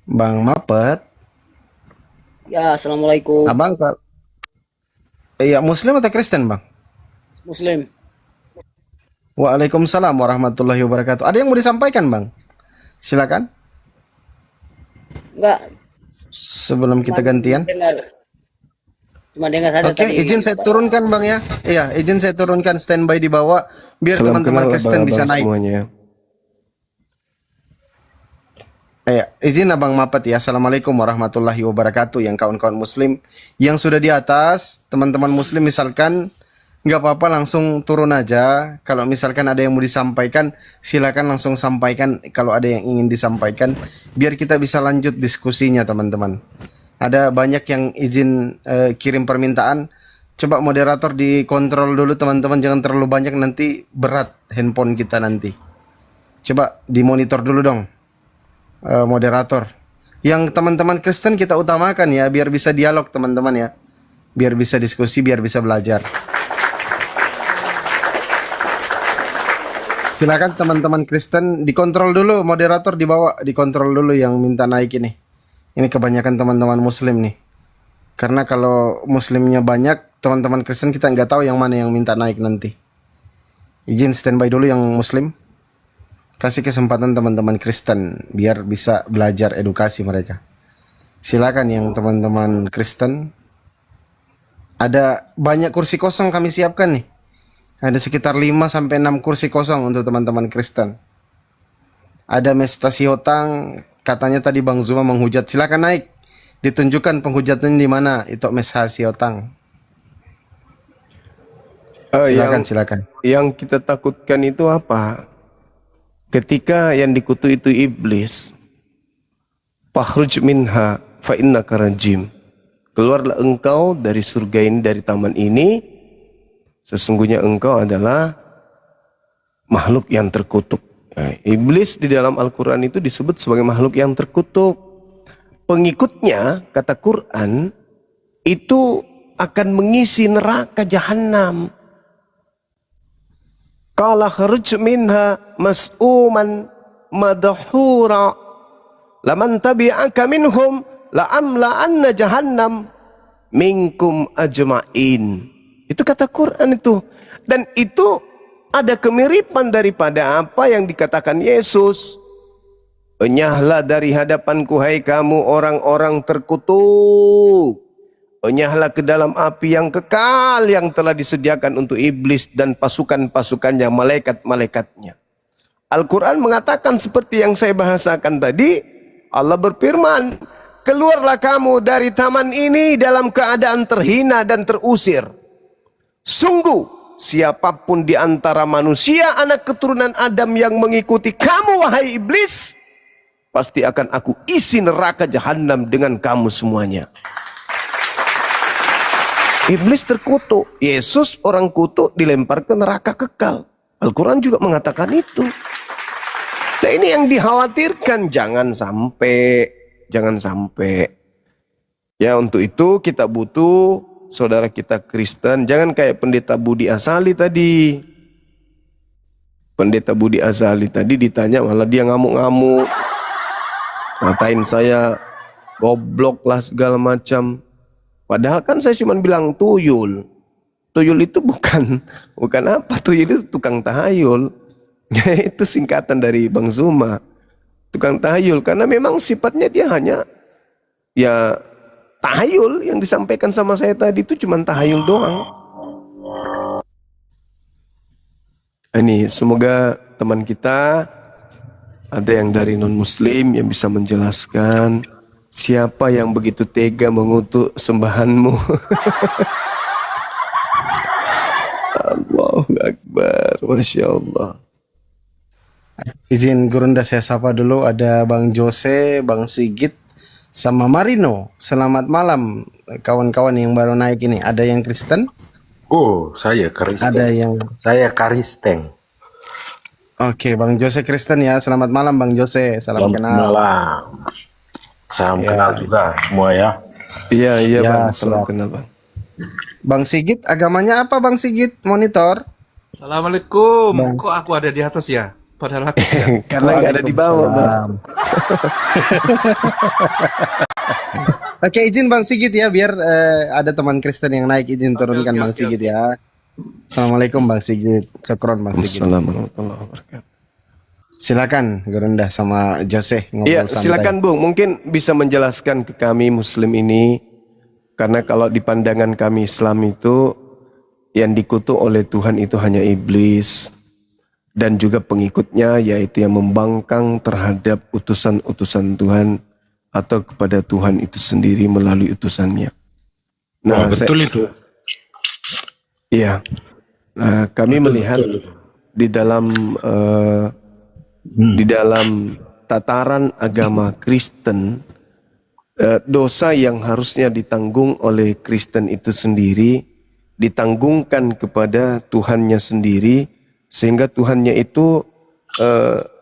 Bang Mapet. Ya, assalamualaikum. Abang, iya Muslim atau Kristen bang? Muslim. Waalaikumsalam warahmatullahi wabarakatuh. Ada yang mau disampaikan bang? Silakan. Enggak. Sebelum kita gantian. Cuma dengar saja. Oke, izin saya turunkan bang ya. Iya, izin saya turunkan standby di bawah biar Salam teman-teman kenal Kristen bisa naik. semuanya. Izin Abang Mapat ya. Assalamualaikum warahmatullahi wabarakatuh. Yang kawan-kawan muslim yang sudah di atas, teman-teman muslim misalkan nggak apa-apa langsung turun aja. Kalau misalkan ada yang mau disampaikan, silakan langsung sampaikan kalau ada yang ingin disampaikan biar kita bisa lanjut diskusinya teman-teman. Ada banyak yang izin kirim permintaan. Coba moderator dikontrol dulu teman-teman, jangan terlalu banyak nanti berat handphone kita nanti. Coba dimonitor dulu dong. Moderator. Yang teman-teman Kristen kita utamakan ya, biar bisa dialog teman-teman ya. Biar bisa diskusi, biar bisa belajar. Silakan teman-teman Kristen dikontrol dulu, moderator dibawa, dikontrol dulu yang minta naik ini. Ini kebanyakan teman-teman muslim nih. Karena kalau muslimnya banyak, teman-teman Kristen kita nggak tahu yang mana yang minta naik nanti. Izin standby dulu yang muslim. Kasih kesempatan teman-teman Kristen biar bisa belajar edukasi mereka. Silakan yang teman-teman Kristen. Ada banyak kursi kosong kami siapkan nih. Ada sekitar 5 sampai 6 kursi kosong untuk teman-teman Kristen. Ada Mestasi Hotang, katanya tadi Bang Zuma menghujat. Silakan naik. Ditunjukkan penghujatan di mana itu Mestasi Hotang. Silakan. Yang kita takutkan itu apa? Ketika yang dikutuk itu iblis, fakhruj minha fa innaka rajim. Keluarlah engkau dari surga ini, dari taman ini, sesungguhnya engkau adalah makhluk yang terkutuk. Iblis di dalam Al-Quran itu disebut sebagai makhluk yang terkutuk. Pengikutnya, kata Quran, itu akan mengisi neraka jahanam. Qala kharuj minha mas'uman madhura laman tabi'aka minhum la'amla'anna jahannam minkum ajma'in. Itu kata Quran itu. Dan itu ada kemiripan daripada apa yang dikatakan Yesus. Enyahlah dari hadapanku hai kamu orang-orang terkutuk. Enyahlah ke dalam api yang kekal yang telah disediakan untuk iblis dan pasukan-pasukannya, malaikat-malaikatnya. Al-Quran mengatakan seperti yang saya bahasakan tadi. Allah berfirman, keluarlah kamu dari taman ini dalam keadaan terhina dan terusir. Sungguh, siapapun di antara manusia anak keturunan Adam yang mengikuti kamu wahai iblis, pasti akan aku isi neraka jahanam dengan kamu semuanya. Iblis terkutuk, Yesus orang kutuk dilempar ke neraka kekal. Al-Quran juga mengatakan itu. Nah ini yang dikhawatirkan, jangan sampai. Ya untuk itu kita butuh saudara kita Kristen, jangan kayak Pendeta Budi Azali tadi. Pendeta Budi Azali tadi ditanya malah dia ngamuk-ngamuk. Ngatain saya goblok lah segala macam. Padahal kan saya cuma bilang tuyul. Tuyul itu bukan apa, tuyul itu tukang tahayul. Itu singkatan dari Bang Zuma. Tukang tahayul, karena memang sifatnya dia hanya ya tahayul. Yang disampaikan sama saya tadi itu cuma tahayul doang. Ini semoga teman kita ada yang dari non muslim yang bisa menjelaskan siapa yang begitu tega mengutuk sembahanmu. Allahu Akbar, Masya Allah. Izin Gurunda saya sapa dulu, ada Bang Jose, Bang Sigit, sama Marino. Selamat malam kawan-kawan yang baru naik ini. Ada yang Kristen? Oh, saya Kristen. Ada yang... Saya Kristen. Oke, Bang Jose Kristen ya. Selamat malam Bang Jose. Salam kenal. Malam. Salam kenal juga semua ya. Iya Ya, Bang, salam siap. kenal Bang. Bang Sigit, agamanya apa Bang Sigit? Monitor. Assalamualaikum. Kok aku ada di atas ya? Padahal aku tidak. Karena nggak ada di bawah Bang. Oke, izin Bang Sigit ya, biar ada teman Kristen yang naik, izin turunkan Bang Sigit ya. Assalamualaikum Bang Sigit. Syukron Bang Sigit. Assalamualaikum warahmatullahi wabarakatuh. Silakan Gurunda sama Jose ngobrol Iya, santai. silakan Bung. Mungkin bisa menjelaskan ke kami Muslim ini, karena kalau di pandangan kami Islam itu yang dikutuk oleh Tuhan itu hanya iblis. dan juga pengikutnya, yaitu yang membangkang terhadap utusan-utusan Tuhan atau kepada Tuhan itu sendiri melalui utusannya. Wah, betul itu. Iya. Nah, kami melihat di dalam tataran agama Kristen, dosa yang harusnya ditanggung oleh Kristen itu sendiri ditanggungkan kepada Tuhannya sendiri, sehingga Tuhannya itu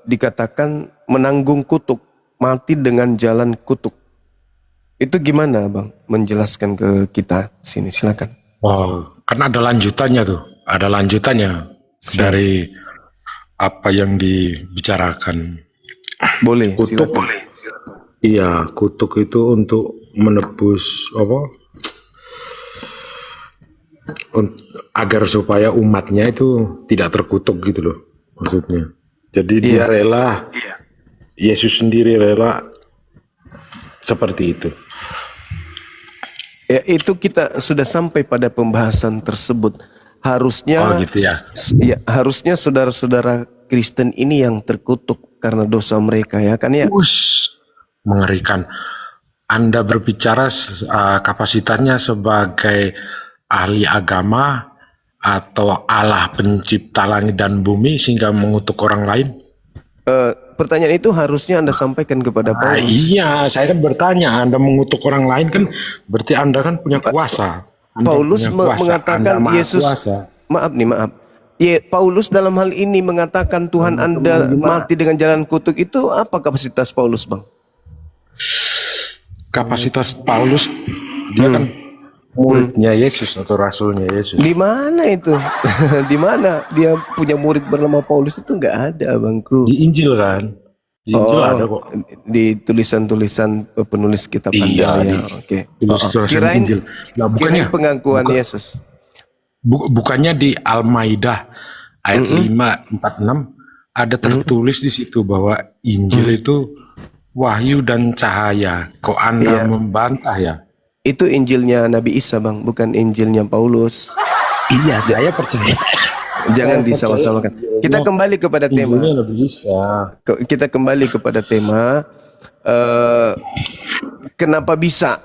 dikatakan menanggung kutuk, mati dengan jalan kutuk. Itu gimana Bang? Menjelaskan ke kita sini, silakan. Wow, kan ada lanjutannya tuh. Ada lanjutannya dari apa yang dibicarakan. Boleh, Kutuk. silakan. Iya, kutuk itu untuk menebus apa? Agar supaya umatnya itu tidak terkutuk gitu loh, maksudnya. Jadi dia rela, Yesus sendiri rela seperti itu. Ya, itu kita sudah sampai pada pembahasan tersebut. Harusnya, Oh, gitu ya. Harusnya saudara-saudara Kristen ini yang terkutuk karena dosa mereka, ya kan ya? Mengerikan. Anda berbicara kapasitasnya sebagai ahli agama atau Allah pencipta langit dan bumi sehingga mengutuk orang lain? Pertanyaan itu harusnya Anda sampaikan kepada Paulus. Iya, saya kan bertanya, Anda mengutuk orang lain kan berarti Anda kan punya kuasa. Anda Paulus punya kuasa. mengatakan Anda maha Yesus, kuasa. maaf. Paulus dalam hal ini mengatakan Tuhan Anda mati dengan jalan kutuk, itu apa kapasitas Paulus, Bang? Kapasitas Paulus, dia kan muridnya Yesus atau rasulnya Yesus. Di mana itu? Di mana dia punya murid bernama Paulus? Itu nggak ada, Bangku. Di Injil kan? Di Injil ada kok. Di tulisan-tulisan penulis kitab Iya, Anda, di ya. Oke. tulisan Injil. Nah, bukannya Kirain pengakuan Yesus. bukannya di Al-Maidah ayat 5:46 ada tertulis di situ bahwa Injil itu wahyu dan cahaya. Kok Anda membantah ya? Itu Injilnya Nabi Isa, Bang, bukan Injilnya Paulus. Iya, saya percaya. Jangan disama-samakan. Kita kembali kepada tema. Injilnya lebih bisa. Kita kembali kepada tema. Kenapa bisa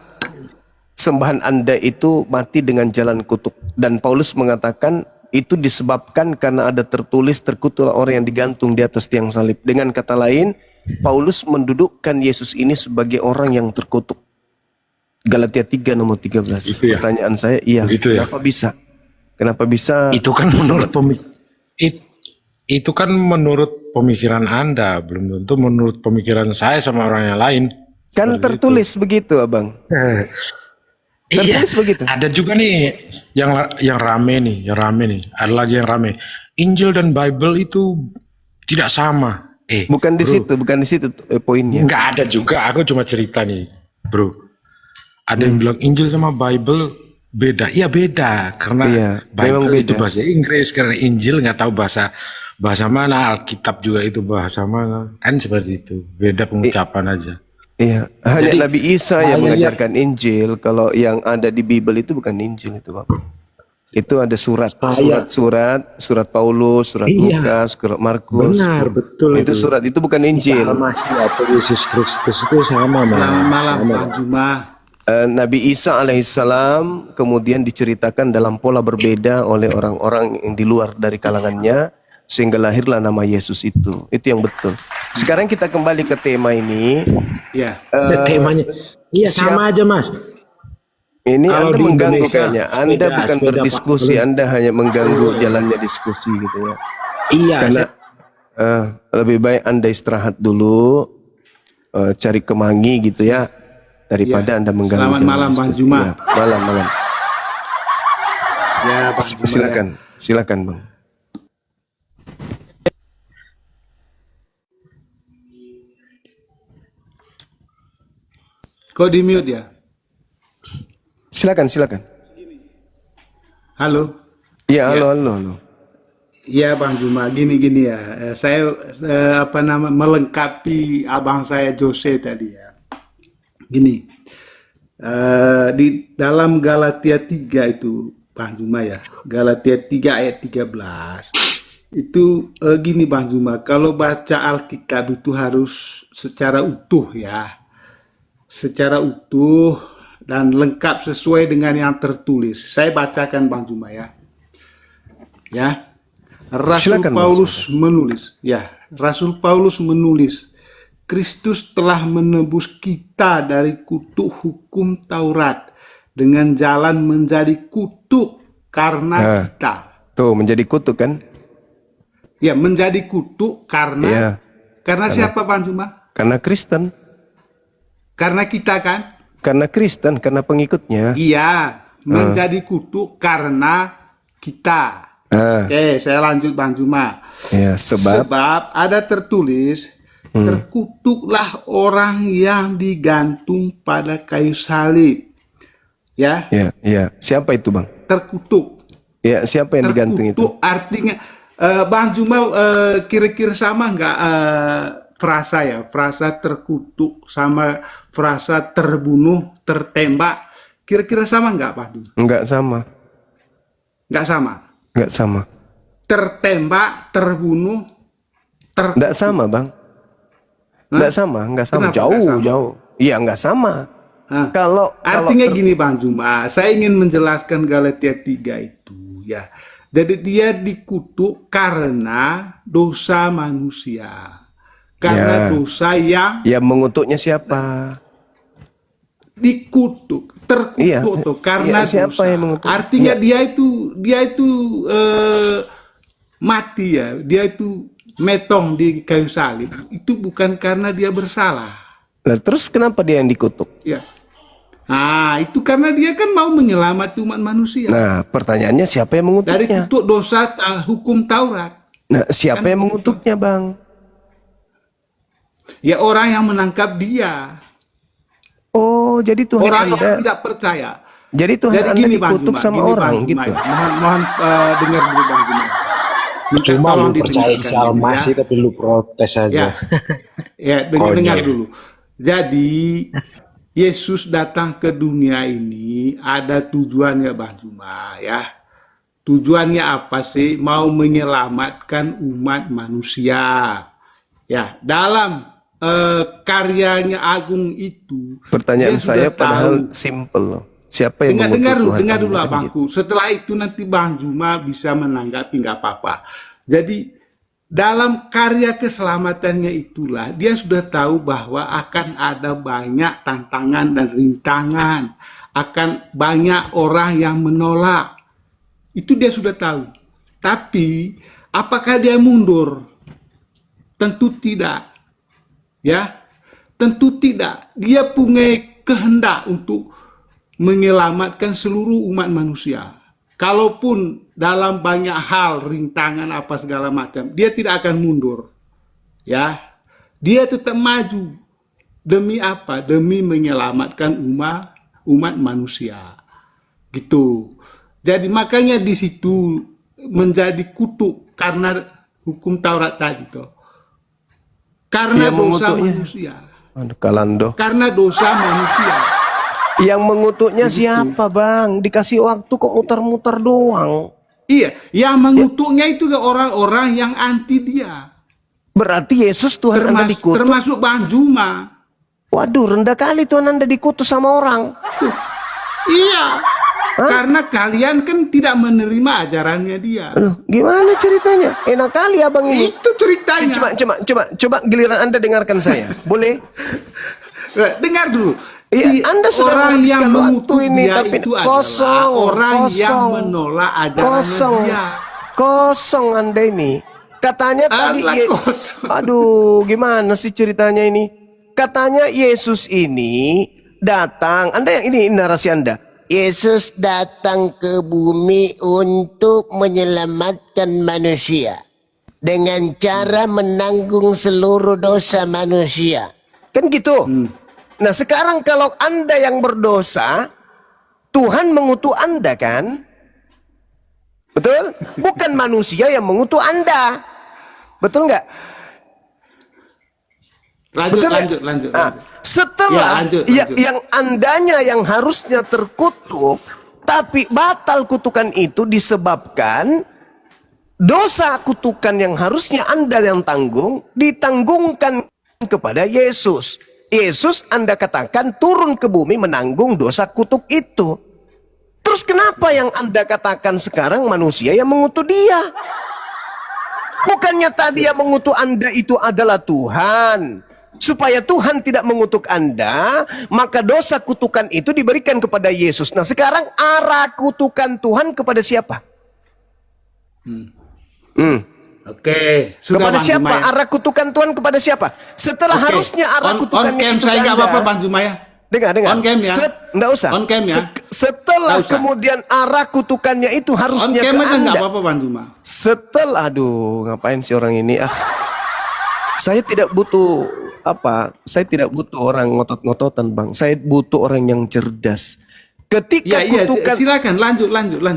sembahan Anda itu mati dengan jalan kutuk? Dan Paulus mengatakan itu disebabkan karena ada tertulis, terkutuklah orang yang digantung di atas tiang salib. Dengan kata lain, Paulus mendudukkan Yesus ini sebagai orang yang terkutuk. Galatia 3 nomor 13. Itu ya? Pertanyaan saya, iya. Begitu ya? Kenapa bisa? Kenapa bisa? Itu kan menurut itu kan menurut pemikiran Anda, belum tentu menurut pemikiran saya sama orang yang lain. Kan Seperti tertulis begitu, Abang. Tertulis begitu. Ada juga nih yang rame nih. Ada lagi yang rame. Injil dan Bible itu tidak sama. Bukan di situ poinnya. Nggak ada juga. Aku cuma cerita nih, bro. Ada yang bilang Injil sama Bible beda. Iya beda, karena memang Bible itu beda. bahasa Inggris, karena Injil nggak tahu bahasa mana, Alkitab juga itu bahasa mana, kan seperti itu. Beda pengucapan aja. Iya, hanya Jadi, Nabi Isa yang saya mengajarkan Injil. Kalau yang ada di Bible itu bukan Injil itu, Bang. Itu ada surat Paulus, surat Lukas, surat Markus. Benar, betul Itu surat itu bukan Injil. Masih atau Yesus Kristus itu sama. Selamat malam Pak Juma. Nabi Isa alaihissalam kemudian diceritakan dalam pola berbeda oleh orang-orang yang di luar dari kalangannya, sehingga lahirlah nama Yesus itu. Itu yang betul. Sekarang kita kembali ke tema ini. Ya. Temanya, iya sama aja Mas. Ini Kalau Anda di mengganggu Indonesia, kayaknya. Anda bukan sepeda, berdiskusi, Pak. Anda hanya mengganggu jalannya diskusi gitu ya. Iya. Karena lebih baik Anda istirahat dulu, cari kemangi gitu ya, daripada Anda mengganggu. Selamat jalan malam, Bang diskusi. Juma. Ya, malam. Ya, Pak Juma. Silakan Bang. Kok di mute ya? Silakan. Halo. Iya, halo. Iya Bang Juma, gini ya. Saya melengkapi abang saya Jose tadi ya. Gini. Di dalam Galatia 3 itu Bang Juma ya. Galatia 3 ayat 13. Gini Bang Zuma, kalau baca Alkitab itu harus secara utuh ya. Secara utuh dan lengkap sesuai dengan yang tertulis. Saya bacakan Bang Zuma ya. Ya. Rasul Silakan, Bang Paulus menulis, ya, Rasul Paulus menulis, Kristus telah menebus kita dari kutuk hukum Taurat dengan jalan menjadi kutuk karena kita. Tuh, menjadi kutuk kan? Ya, menjadi kutuk karena Iya. karena siapa Bang Zuma? Karena Kristen. Karena kita kan? Karena Kristen, karena pengikutnya. Iya, menjadi kutuk karena kita. Oke, saya lanjut Bang Zuma. Ya, sebab ada tertulis, terkutuklah orang yang digantung pada kayu salib. Ya, ya. Siapa itu, Bang? terkutuk. Ya, siapa yang digantung itu? Terkutuk artinya, Bang Zuma kira-kira sama nggak frasa ya? Frasa terkutuk sama frasa terbunuh, tertembak. Kira-kira sama nggak Bang Zuma? Enggak sama. Nggak sama. Enggak sama. Tertembak, terbunuh, Enggak sama, Bang. Enggak sama, enggak sama. Kenapa nggak sama? Jauh. Iya, enggak sama. Nah, Kalau artinya gini Bang Zuma, saya ingin menjelaskan Galatia 3 itu ya. Jadi dia dikutuk karena dosa manusia. Karena Ya. dosa yang yang mengutuknya siapa? dikutuk, terkutuk Iya, tuh karena iya, siapa dosa. yang mengutuk? Artinya Iya. dia itu mati ya. Dia itu metong di kayu salib. Itu bukan karena dia bersalah. Nah, terus kenapa dia yang dikutuk? Ya. Nah, itu karena dia kan mau menyelamatkan umat manusia. Nah, pertanyaannya siapa yang Dari mengutuknya? kutuk dosa hukum Taurat. Nah, siapa Kan yang mengutuknya, Bang? Ya orang yang menangkap dia. Oh, jadi Tuhan Orang Anda. yang tidak percaya. Jadi Tuhan Jadi Anda gini Bang dikutuk Zuma, sama gini, orang Bang gitu. Zuma, ya. Mohon dengar dulu Bang Zuma. Minta Cuma tolong lu percaya didengarkan Isa gitu Al-Masih tapi lu protes aja. Ya, ya dengar Konyol. dulu. Jadi Yesus datang ke dunia ini ada tujuannya Bang Zuma ya. Tujuannya apa sih? Mau menyelamatkan umat manusia. Ya, dalam karyanya agung itu. Pertanyaan dia sudah saya padahal tahu. simple loh. Siapa yang mengutuk Dengar Tuhan dulu Anda, kan abangku. Setelah itu nanti Bang Zuma bisa menanggapi nggak apa-apa. Jadi dalam karya keselamatannya itulah dia sudah tahu bahwa akan ada banyak tantangan dan rintangan, akan banyak orang yang menolak. Itu dia sudah tahu. Tapi apakah dia mundur? Tentu tidak. Ya, tentu tidak. Dia punya kehendak untuk menyelamatkan seluruh umat manusia. Kalaupun dalam banyak hal rintangan apa segala macam, dia tidak akan mundur. Ya, dia tetap maju. Demi apa? Demi menyelamatkan umat manusia. Gitu. Jadi makanya di situ menjadi kutuk karena hukum Taurat tadi toh. Karena Yang dosa mengutuknya. manusia. Aduh, Kalando. Karena dosa manusia. Yang mengutuknya siapa, Bang? Dikasih waktu kok muter-muter doang. Iya, yang mengutuknya itu ke orang-orang yang anti dia. Berarti Yesus Tuhan Anda dikutuk. Termasuk Bang Zuma. Waduh, rendah kali Tuhan Anda dikutuk sama orang. Iya. Karena kalian kan tidak menerima ajarannya dia. Aduh, gimana ceritanya? Enak kali abang ini. Itu ceritanya. Coba giliran Anda dengarkan saya. Boleh? Dengar dulu. Iya, Anda sudah orang yang menghabiskan waktu mengutuk ini, dia tapi itu kosong, adalah orang yang kosong. menolak ajarannya Kosong. dia. Kosong Anda ini. Katanya tadi Alah, kosong. Aduh, gimana sih ceritanya ini? Katanya Yesus ini datang. Anda yang ini narasi Anda. Yesus datang ke bumi untuk menyelamatkan manusia dengan cara menanggung seluruh dosa manusia. Kan gitu. Nah, sekarang kalau Anda yang berdosa, Tuhan mengutuk Anda kan? Betul? Bukan manusia yang mengutuk Anda. Betul nggak? Betul nggak? Lanjut. Nah, setelah Ya, lanjut. yang Andanya yang harusnya terkutuk, tapi batal kutukan itu disebabkan dosa kutukan yang harusnya Anda yang tanggung, ditanggungkan kepada Yesus. Yesus Anda katakan turun ke bumi menanggung dosa kutuk itu. Terus kenapa yang Anda katakan sekarang manusia yang mengutuk dia? Bukannya tadi yang mengutuk Anda itu adalah Tuhan. Supaya Tuhan tidak mengutuk Anda, maka dosa kutukan itu diberikan kepada Yesus. Nah sekarang arah kutukan Tuhan kepada siapa? Oke, sudah Kepada Bang siapa? Jumaya. Arah kutukan Tuhan kepada siapa? Setelah Oke. harusnya arah On kutukannya cam itu saya ke nggak Anda. apa-apa Bang Jumaya. Dengar. On cam ya. Nggak usah. On cam ya. Setelah Nggak usah. kemudian arah kutukannya itu On harusnya cam ke aja nggak Anda. apa-apa Bang Juma. Setelah, aduh, ngapain sih orang ini? Saya tidak butuh Saya tidak butuh orang ngotot-ngototan, Bang. Saya butuh orang yang cerdas. Ketika Iya, kutukan silakan lanjut.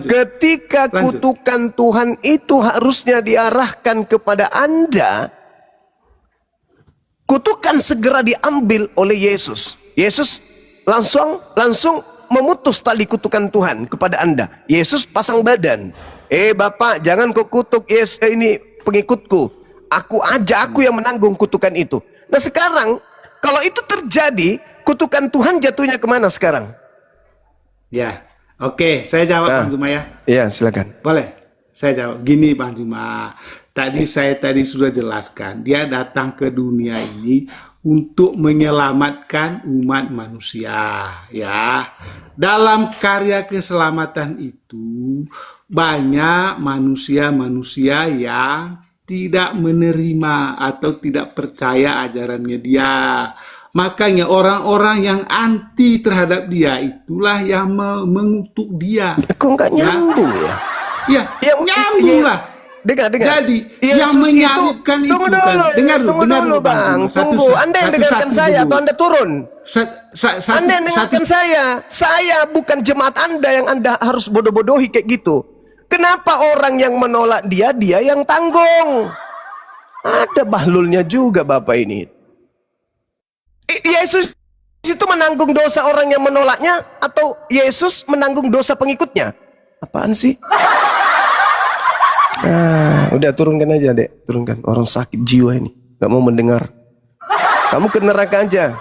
Ketika Lanjut. kutukan Tuhan itu harusnya diarahkan kepada Anda, kutukan segera diambil oleh Yesus. Yesus langsung memutus tali kutukan Tuhan kepada Anda. Yesus pasang badan. Bapak, jangan kau kutuk ini pengikutku. Aku yang menanggung kutukan itu. Nah sekarang, kalau itu terjadi, kutukan Tuhan jatuhnya kemana sekarang? Ya, oke, saya jawab Bang Juma ya. Iya, silakan. Boleh, saya jawab. Gini Bang Juma, saya tadi sudah jelaskan, dia datang ke dunia ini untuk menyelamatkan umat manusia, ya. Dalam karya keselamatan itu banyak manusia-manusia yang tidak menerima atau tidak percaya ajarannya dia. Makanya orang-orang yang anti terhadap dia itulah yang mengutuk dia. Kok nggak nyambung ya? Ya, nyambung lah. Dengar. Jadi Yesus yang menyalibkan itu tunggu kan. dulu, Bang. Tunggu. Anda yang dengarkan saya atau Anda turun? Anda yang dengarkan saya. Saya bukan jemaat Anda yang Anda harus bodoh-bodohi kayak gitu. Kenapa orang yang menolak dia yang tanggung? Ada bahlulnya juga Bapak ini. Yesus itu menanggung dosa orang yang menolaknya atau Yesus menanggung dosa pengikutnya? Apaan sih? Udah turunkan aja, Dek. Turunkan. Orang sakit jiwa ini, gak mau mendengar. Kamu ke neraka aja.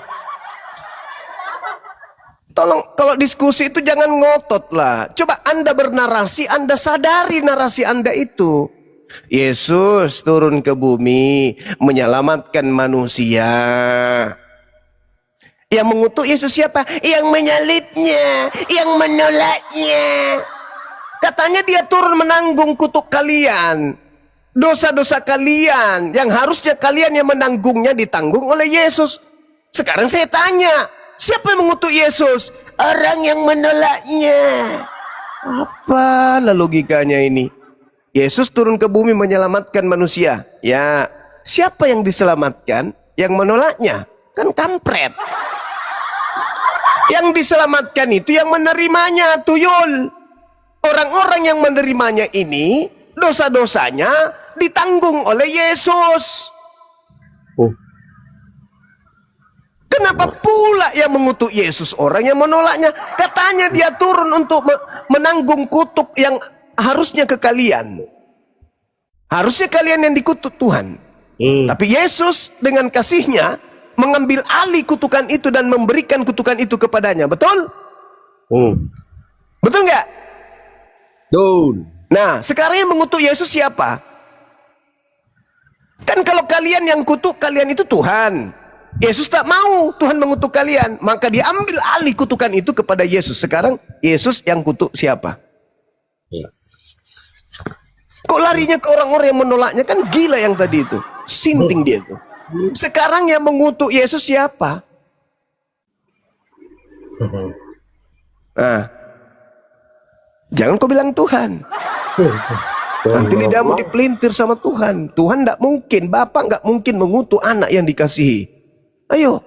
Tolong, kalau diskusi itu jangan ngotot lah. Coba Anda bernarasi, Anda sadari narasi Anda itu. Yesus turun ke bumi menyelamatkan manusia. Yang mengutuk Yesus siapa? Yang menyalibnya, yang menolaknya. Katanya dia turun menanggung kutuk kalian. Dosa-dosa kalian. Yang harusnya kalian yang menanggungnya ditanggung oleh Yesus. Sekarang saya tanya, siapa yang mengutuk Yesus? Orang yang menolaknya. Apa logikanya ini? Yesus turun ke bumi menyelamatkan manusia. Ya, siapa yang diselamatkan? Yang menolaknya. Kan kampret. Yang diselamatkan itu yang menerimanya, tuyul. Orang-orang yang menerimanya ini, dosa-dosanya ditanggung oleh Yesus. Kenapa pula yang mengutuk Yesus orang yang menolaknya? Katanya dia turun untuk menanggung kutuk yang harusnya ke kalian. Harusnya kalian yang dikutuk Tuhan. Tapi Yesus dengan kasihnya mengambil alih kutukan itu dan memberikan kutukan itu kepadanya. Betul? Betul nggak? Betul. Nah, sekarang yang mengutuk Yesus siapa? Kan kalau kalian yang kutuk, kalian itu Tuhan. Yesus tak mau Tuhan mengutuk kalian. Maka diambil alih kutukan itu kepada Yesus. Sekarang Yesus yang kutuk siapa? Kok larinya ke orang-orang yang menolaknya? Kan gila yang tadi itu. Sinting dia tuh. Sekarang yang mengutuk Yesus siapa? Nah, jangan kau bilang Tuhan. Nanti lidahmu dipelintir sama Tuhan. Tuhan tidak mungkin, Bapak nggak mungkin mengutuk anak yang dikasihi. Ayo,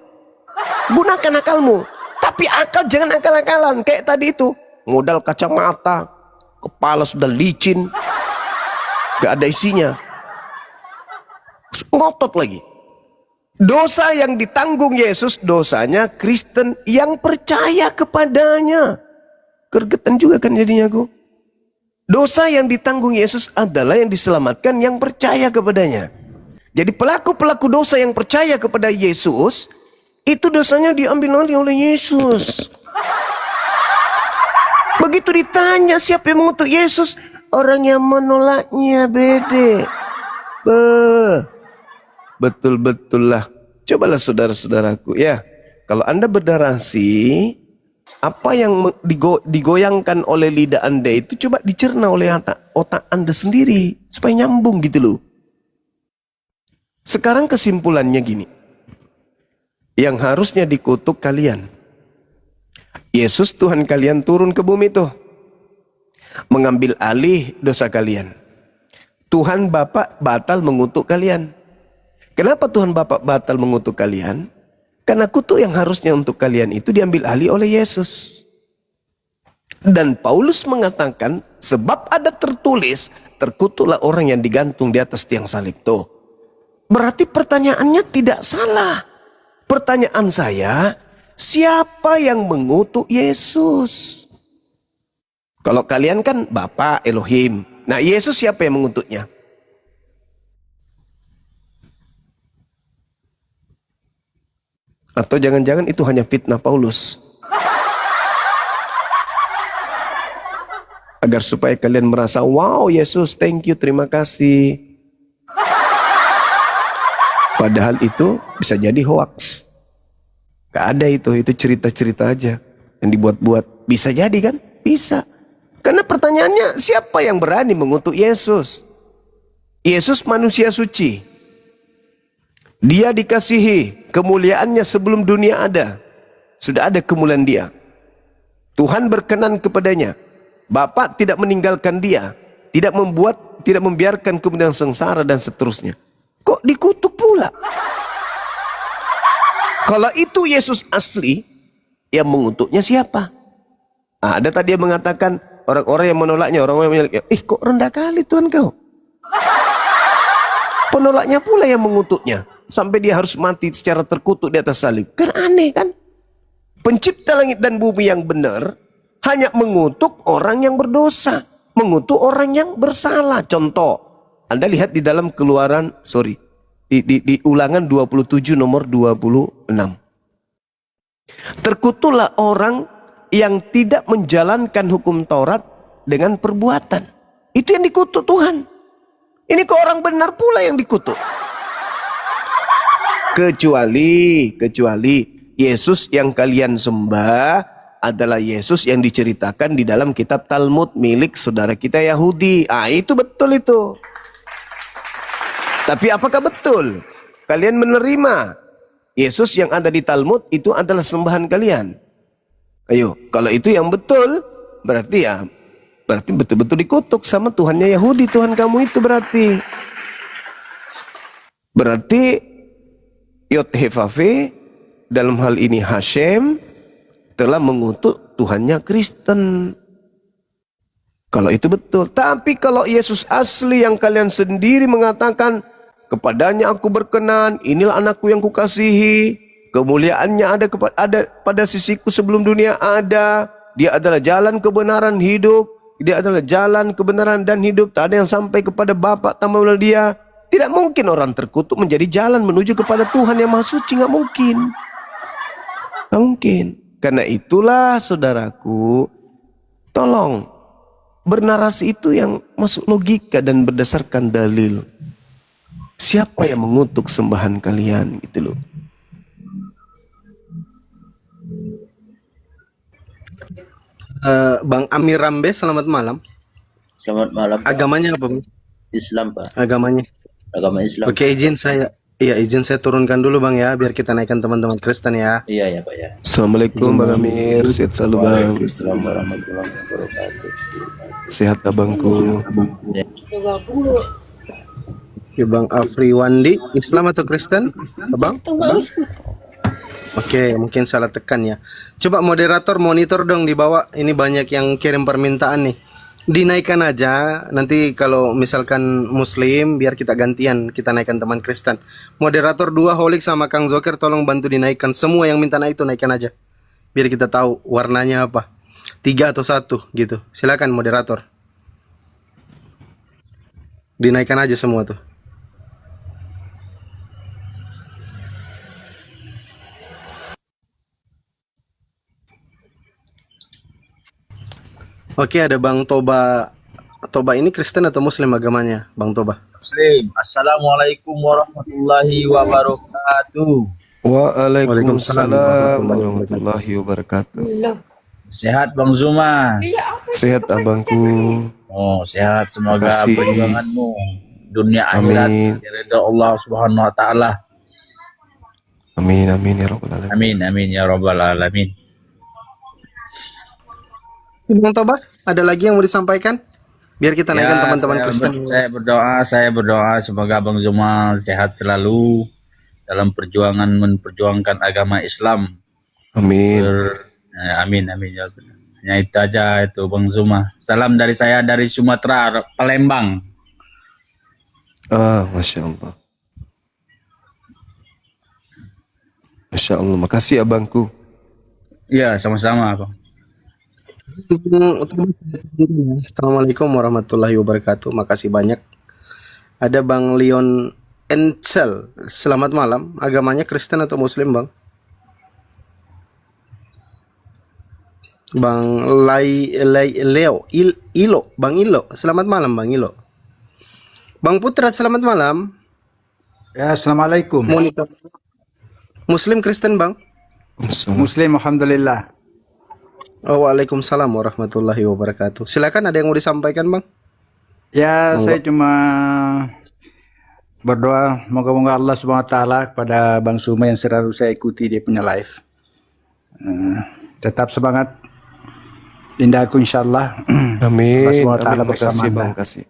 gunakan akalmu. Tapi akal jangan akal-akalan. Kayak tadi itu, modal kacamata, kepala sudah licin, gak ada isinya. Ngotot lagi. Dosa yang ditanggung Yesus, dosanya Kristen yang percaya kepadanya. Gergetan juga kan jadinya aku. Dosa yang ditanggung Yesus adalah yang diselamatkan yang percaya kepadanya. Jadi pelaku-pelaku dosa yang percaya kepada Yesus, itu dosanya diambil alih oleh Yesus. Begitu ditanya siapa yang mengutuk Yesus, orang yang menolaknya bede. Betul-betul lah. Cobalah saudara-saudaraku ya. Kalau Anda bernarasi, apa yang digoyangkan oleh lidah Anda itu coba dicerna oleh otak Anda sendiri. Supaya nyambung gitu loh. Sekarang kesimpulannya gini. Yang harusnya dikutuk kalian. Yesus Tuhan kalian turun ke bumi tuh. Mengambil alih dosa kalian. Tuhan Bapa batal mengutuk kalian. Kenapa Tuhan Bapa batal mengutuk kalian? Karena kutuk yang harusnya untuk kalian itu diambil alih oleh Yesus. Dan Paulus mengatakan, sebab ada tertulis, terkutuklah orang yang digantung di atas tiang salib tuh. Berarti pertanyaannya tidak salah. Pertanyaan saya, siapa yang mengutuk Yesus? Kalau kalian kan Bapa Elohim. Nah, Yesus siapa yang mengutuknya? Atau jangan-jangan itu hanya fitnah Paulus? Agar supaya kalian merasa, wow Yesus, thank you, terima kasih. Padahal itu bisa jadi hoax. Gak ada itu cerita-cerita aja yang dibuat-buat. Bisa jadi kan? Bisa. Karena pertanyaannya, siapa yang berani mengutuk Yesus? Yesus manusia suci. Dia dikasihi, kemuliaannya sebelum dunia ada. Sudah ada kemuliaan dia. Tuhan berkenan kepadanya. Bapa tidak meninggalkan dia. Tidak membiarkan kemudian sengsara dan seterusnya. Kok dikutuk pula? Kalau itu Yesus asli, yang mengutuknya siapa? Ada tadi yang mengatakan, orang-orang yang menolaknya, orang-orang yang menolaknya. Kok rendah kali Tuhan kau? Penolaknya pula yang mengutuknya. Sampai dia harus mati secara terkutuk di atas salib. Kan aneh kan? Pencipta langit dan bumi yang benar hanya mengutuk orang yang berdosa. Mengutuk orang yang bersalah. Contoh, Anda lihat di dalam di Ulangan 27 nomor 26. Terkutuklah orang yang tidak menjalankan hukum Taurat dengan perbuatan. Itu yang dikutuk Tuhan. Ini ke orang benar pula yang dikutuk. Kecuali Yesus yang kalian sembah adalah Yesus yang diceritakan di dalam kitab Talmud milik saudara kita Yahudi. Itu betul itu. Tapi apakah betul kalian menerima Yesus yang ada di Talmud itu adalah sembahan kalian? Ayo, kalau itu yang betul, berarti betul-betul dikutuk sama Tuhannya Yahudi, Tuhan kamu itu berarti. Berarti Yod-Heh-Vav-He dalam hal ini Hashem telah mengutuk Tuhannya Kristen. Kalau itu betul. Tapi kalau Yesus asli yang kalian sendiri mengatakan, kepadanya aku berkenan, inilah anakku yang kukasihi, kemuliaannya ada pada sisiku sebelum dunia ada, dia adalah jalan kebenaran hidup, dia adalah jalan kebenaran dan hidup, tak ada yang sampai kepada Bapa tanpa melalui dia. Tidak mungkin orang terkutuk menjadi jalan menuju kepada Tuhan yang Maha Suci. Nggak mungkin. Nggak mungkin. Karena itulah saudaraku, tolong bernarasi itu yang masuk logika dan berdasarkan dalil. Siapa yang mengutuk sembahan kalian gitu loh. Bang Amir Rambe, selamat malam. Selamat malam, Pak. Agamanya apa, Bang? Islam, Pak. Agamanya. Agama Islam. Oke, izin saya turunkan dulu Bang ya, biar kita naikkan teman-teman Kristen ya. Iya ya Pak ya. Assalamualaikum Bang Amir, sehat selalu Bang. Waalaikumsalam warahmatullahi wabarakatuh. Sehat abangku. Oke, Bang Afri Wandi, Islam atau Kristen? Abang? Oke, mungkin salah tekan ya. Coba moderator monitor dong di bawah. Ini banyak yang kirim permintaan nih. Dinaikkan aja. Nanti kalau misalkan Muslim, biar kita gantian. Kita naikkan teman Kristen. Moderator 2, Holik sama Kang Zoker, tolong bantu dinaikkan. Semua yang minta naik itu naikkan aja. Biar kita tahu warnanya apa. 3 atau 1 gitu. Silakan moderator. Dinaikkan aja semua tuh. Oke, ada Bang Toba. Toba ini Kristen atau Muslim agamanya, Bang Toba? Muslim. Assalamualaikum warahmatullahi wabarakatuh. Waalaikumsalam warahmatullahi wabarakatuh. Sehat Bang Zuma. Sehat abangku. Oh, sehat. Semoga Makasih. perjuanganmu dunia akhirat Amin. ridha Allah Subhanahu wa taala. Amin amin ya rabbal alamin. Amin amin ya rabbal alamin. Bang Toba, ada lagi yang mau disampaikan? Biar kita naikkan teman-teman saya Kristen. saya berdoa semoga Bang Zuma sehat selalu dalam perjuangan memperjuangkan agama Islam. Amin. Amin amin ya Rabbal. Hanya itu aja itu Bang Zuma. Salam dari saya dari Sumatera, Palembang. Masya Allah. Masya Allah. Makasih abangku. Iya, sama-sama, Bang. Assalamualaikum warahmatullahi wabarakatuh. Makasih banyak. Ada Bang Leon Encel. Selamat malam. Agamanya Kristen atau Muslim, Bang? Bang Ilo. Bang Ilo. Selamat malam, Bang Ilo. Bang Putra, selamat malam. Ya, assalamualaikum. Monitor. Muslim Kristen, Bang? Muslim, alhamdulillah. Oh, waalaikumsalam warahmatullahi wabarakatuh. Silakan, ada yang mau disampaikan, Bang? Ya, Monggo. saya cuma berdoa moga-moga Allah Subhanahu wa taala kepada Bang Suma yang selalu saya ikuti dia punya live. Tetap semangat. Indahku insyaallah. Amin. Allah Subhanahu wa taala Amin. bersama Makasih Anda. bang. Kasih.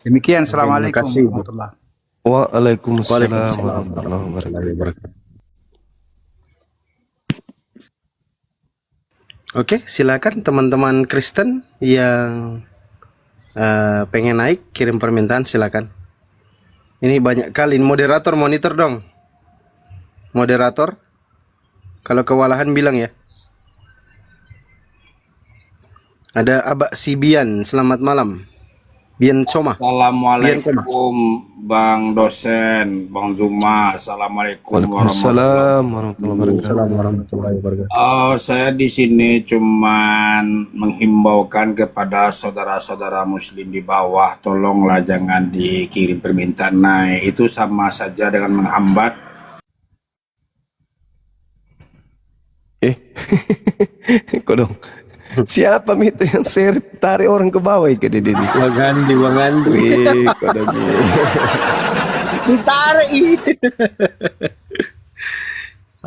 Demikian, assalamualaikum kasih. warahmatullahi. Waalaikumsalam warahmatullahi wabarakatuh. Oke, silakan teman-teman Kristen yang pengen naik, kirim permintaan silakan. Ini banyak kali. Moderator monitor dong. Moderator, kalau kewalahan bilang ya. Ada Abak Sibian, selamat malam. Bian Coma. Assalamualaikum Bang dosen, Bang Zuma. Assalamualaikum Waalaikumsalam warahmatullahi wabarakatuh. Saya di sini cuman menghimbaukan kepada saudara-saudara muslim di bawah, tolonglah jangan dikirim permintaan naik. Itu sama saja dengan menghambat. Kok dong? Siapa itu yang tarik orang ke bawah ke Dede? Bang Andi. Wih, kok dong? Ditarik.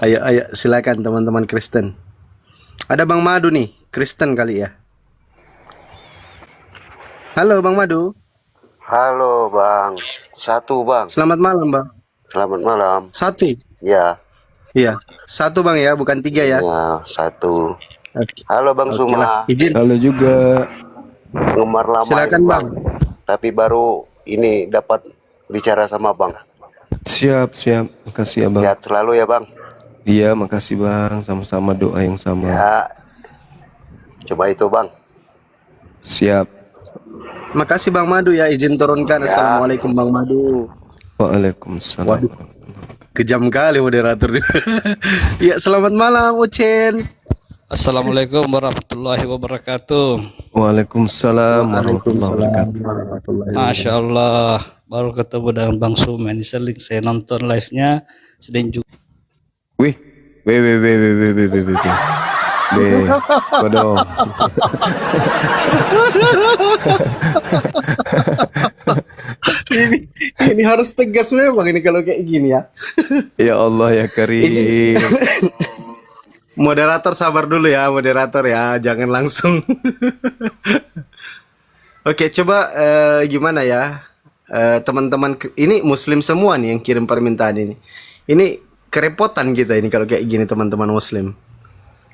Ayo, silakan teman-teman Kristen. Ada Bang Madu nih, Kristen kali ya. Halo Bang Madu. Halo Bang. Satu Bang. Selamat malam Bang. Selamat malam. Satu. Ya. Iya, satu Bang ya, bukan tiga ya. Ya, satu. Oke. Halo Bang Oke lah, Suma. izin. Halo juga. Penggemar lama Silakan ini, Bang. Tapi baru ini dapat bicara sama Bang. Siap. Makasih abang. Sehat selalu ya Bang. Iya, makasih bang. Sama-sama doa yang sama. Ya. Coba itu Bang. Siap. Makasih Bang Madu ya, izin turunkan. Ya. Assalamualaikum Bang Madu. Waalaikumsalam. Waduh. Kejam kali moderator. Ya, selamat malam Ucen. Assalamualaikum warahmatullahi wabarakatuh. Waalaikumsalam warahmatullahi wabarakatuh. Masya Allah, baru ketemu dengan Bang Sumen. Seling saya nonton live-nya, sedang juga. Wih, kodong. ini harus tegas memang ini kalau kayak gini ya. Ya Allah ya Karim. Moderator sabar dulu ya, moderator ya, jangan langsung. Oke, coba gimana ya, teman-teman ini Muslim semua nih yang kirim permintaan ini. Ini kerepotan kita ini kalau kayak gini teman-teman Muslim.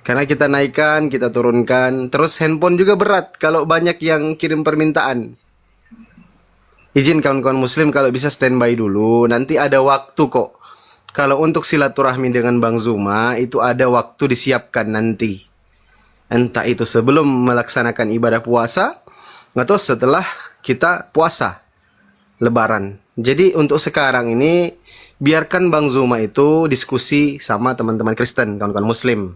Karena kita naikkan, kita turunkan, terus handphone juga berat kalau banyak yang kirim permintaan. Izin kawan-kawan Muslim kalau bisa standby dulu, nanti ada waktu kok. Kalau untuk silaturahmi dengan Bang Zuma itu ada waktu disiapkan nanti. Entah itu sebelum melaksanakan ibadah puasa atau setelah kita puasa. Lebaran. Jadi untuk sekarang ini biarkan Bang Zuma itu diskusi sama teman-teman Kristen, kawan-kawan Muslim.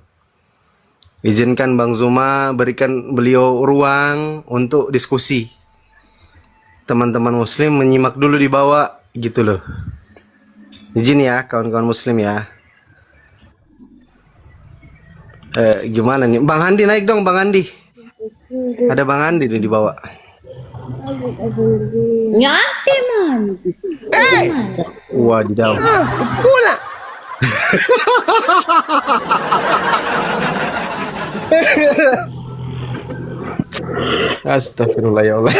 Izinkan Bang Zuma, berikan beliau ruang untuk diskusi. Teman-teman Muslim menyimak dulu di bawah, gitu loh. Izin ya, kawan-kawan Muslim ya. Gimana nih, Bang Andi naik dong, Bang Andi. Ada Bang Andi nih di bawah. Nyate man. Wadidaw. Pula. Astagfirullah ya Allah.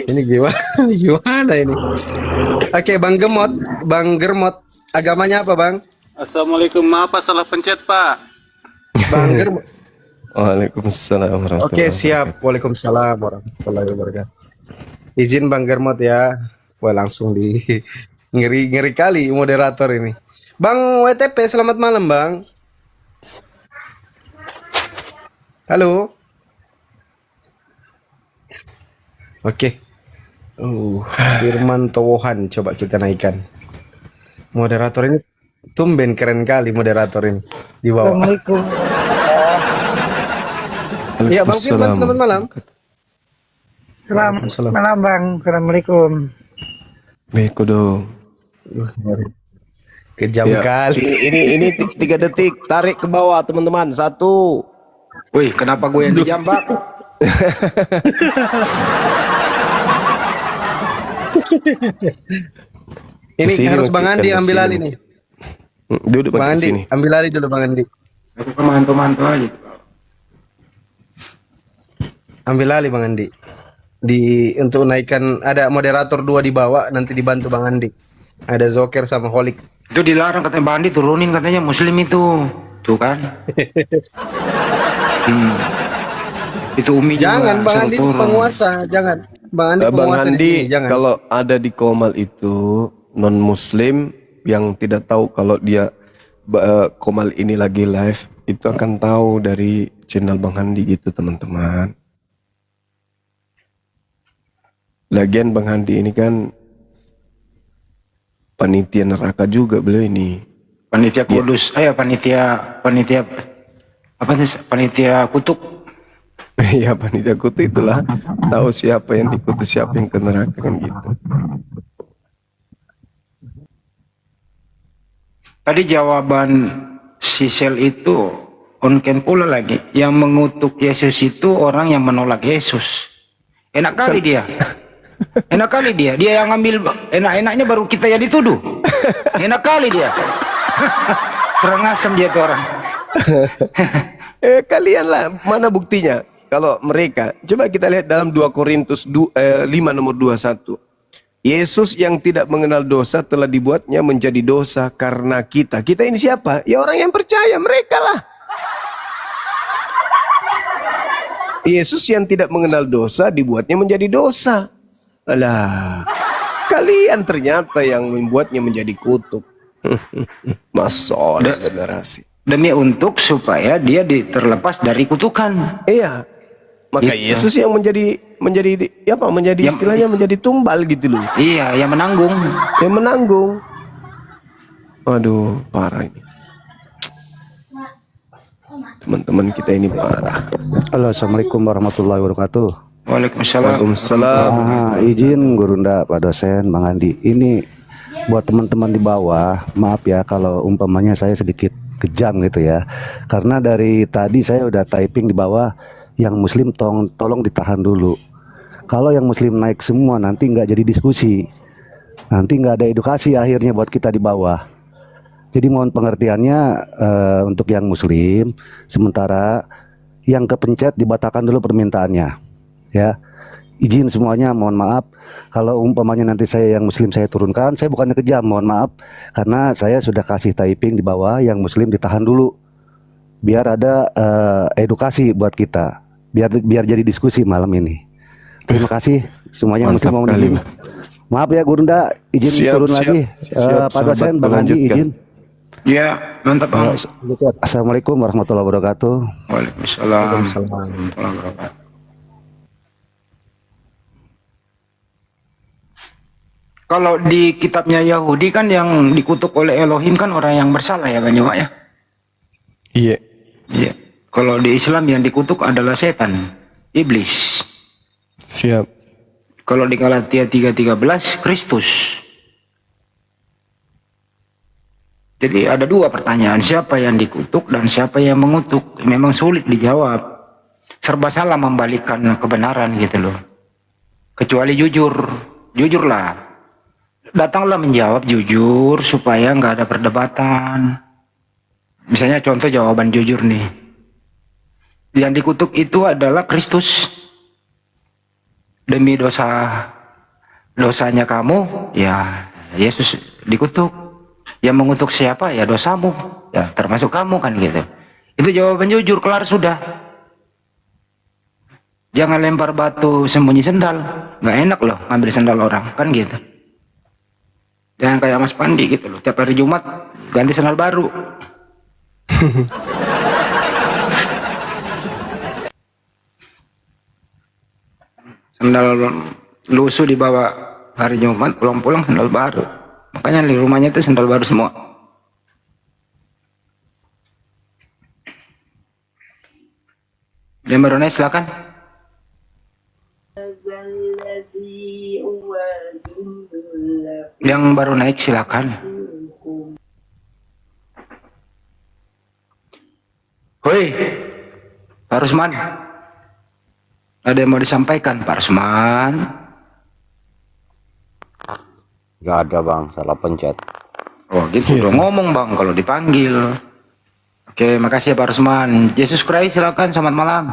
Ini gimana ini? Oke, Bang Germot, agamanya apa, Bang? Assalamualaikum, maaf Pak, salah pencet Pak. Bang Germot. Waalaikumsalam warahmatullahi Oke, siap. Waalaikumsalam warahmatullahi wabarakatuh. Izin Bang Germot ya. Wah, langsung di ngeri kali moderator ini. Bang WTP, selamat malam, Bang. Halo. Oke. Firman Towohan coba kita naikkan. Moderator ini tumben keren kali moderator ini di bawah. Assalamualaikum. Ya, Bang Firman, selamat malam. Selamat malam Bang. Assalamualaikum. Bekodo. Kejam Ya, kali. Ini 3 detik, tarik ke bawah teman-teman. 1. Wih, kenapa gue yang dijambak? Ini Kesini harus Bang, Bang Andi kita ambil kesini. alih nih. Duduk Bang Bang Andi, sini. ambil alih dulu Bang Andi. Aku mantu-mantu aja. Ambil alih Bang Andi. Untuk naikkan ada moderator 2 di bawah, nanti dibantu Bang Andi. Ada Zoker sama Holik. Itu dilarang katanya Bang Andi, turunin katanya Muslim itu. Tuh kan. Itu Umi juga Jangan Bang suruh Andi turun. penguasa, jangan. Bang Andi Bang penguasa di Andi, sini, jangan. kalau ada di Komal itu non Muslim yang tidak tahu kalau dia Komal ini lagi live, itu akan tahu dari channel Bang Andi gitu teman-teman. Lagian Bang Andi ini kan panitia neraka juga beliau ini. Panitia kudus, panitia apa sih? Panitia kutuk. Iya, panitia kutu itulah, tahu siapa yang dikutus, siapa yang ke neraka kan gitu. Tadi jawaban si Sel itu onken pula lagi. Yang mengutuk Yesus itu orang yang menolak Yesus. Enak kali dia. Enak kali dia. Dia yang ngambil enak-enaknya baru kita yang dituduh. Enak kali dia. Kurang asem dia tuh orang. Kalian lah, mana buktinya? Kalau mereka, coba kita lihat dalam 2 Korintus 5 nomor 21. Yesus yang tidak mengenal dosa telah dibuatnya menjadi dosa karena kita. Kita ini siapa? Ya orang yang percaya, mereka lah. Yesus yang tidak mengenal dosa dibuatnya menjadi dosa. Alah, kalian ternyata yang membuatnya menjadi kutuk. Masalah generasi. Demi untuk supaya dia terlepas dari kutukan. Iya. Maka Yesus yang menjadi istilahnya menjadi tumbal gitu loh. Iya, yang menanggung. Yang menanggung. Waduh, parah ini. Teman-teman kita ini parah. Halo, assalamualaikum warahmatullahi wabarakatuh. Waalaikumsalam. Waalaikumsalam. Izin Gurunda, Pak dosen, Bang Andi. Ini buat teman-teman di bawah, maaf ya kalau umpamanya saya sedikit kejam gitu ya. Karena dari tadi saya udah typing di bawah, yang Muslim tolong ditahan dulu. Kalau yang Muslim naik semua nanti nggak jadi diskusi, nanti nggak ada edukasi akhirnya buat kita di bawah. Jadi mohon pengertiannya untuk yang Muslim, sementara yang kepencet dibatalkan dulu permintaannya, ya. Izin semuanya, mohon maaf kalau umpamanya nanti saya yang Muslim saya turunkan, saya bukannya kejam, mohon maaf karena saya sudah kasih typing di bawah, yang Muslim ditahan dulu biar ada edukasi buat kita, biar jadi diskusi malam ini. Terima kasih semuanya. Muslim mohon izin. Maaf ya Gurunda, izin turun lagi. Pak dosen, Bang Andi izin. Ya, mantap Bang. Assalamualaikum warahmatullahi wabarakatuh. Waalaikumsalam warahmatullahi wabarakatuh. Kalau di kitabnya Yahudi kan yang dikutuk oleh Elohim kan orang yang bersalah ya Bang Juma ya. Iya. Iya. Kalau di Islam yang dikutuk adalah setan, iblis. Siap. Kalau di Galatia 3:13 Kristus. Jadi ada dua pertanyaan, siapa yang dikutuk dan siapa yang mengutuk. Memang sulit dijawab. Serba salah membalikkan kebenaran gitu loh. Kecuali jujur, jujurlah. Datanglah menjawab jujur supaya nggak ada perdebatan. Misalnya contoh jawaban jujur nih. Yang dikutuk itu adalah Kristus. Demi dosanya kamu, ya Yesus dikutuk. Yang mengutuk siapa? Ya dosamu. Ya termasuk kamu kan gitu. Itu jawaban jujur, kelar sudah. Jangan lempar batu sembunyi sendal. Nggak enak loh ngambil sendal orang, kan gitu. Jangan kayak Mas Pandi gitu loh. Tiap hari Jumat ganti sendal baru. Sendal lusuh dibawa hari Jumat, pulang-pulang sendal baru. Makanya di rumahnya itu sendal baru semua. Yang baru naik silakan. Yang baru naik silakan. Hoi, Pak Rusman. Ada yang mau disampaikan, Pak Rusman? Gak ada bang, salah pencet. Oh gitu dong, ngomong bang kalau dipanggil. Oke, makasih ya Pak Rusman. Yesus Christ silakan, selamat malam.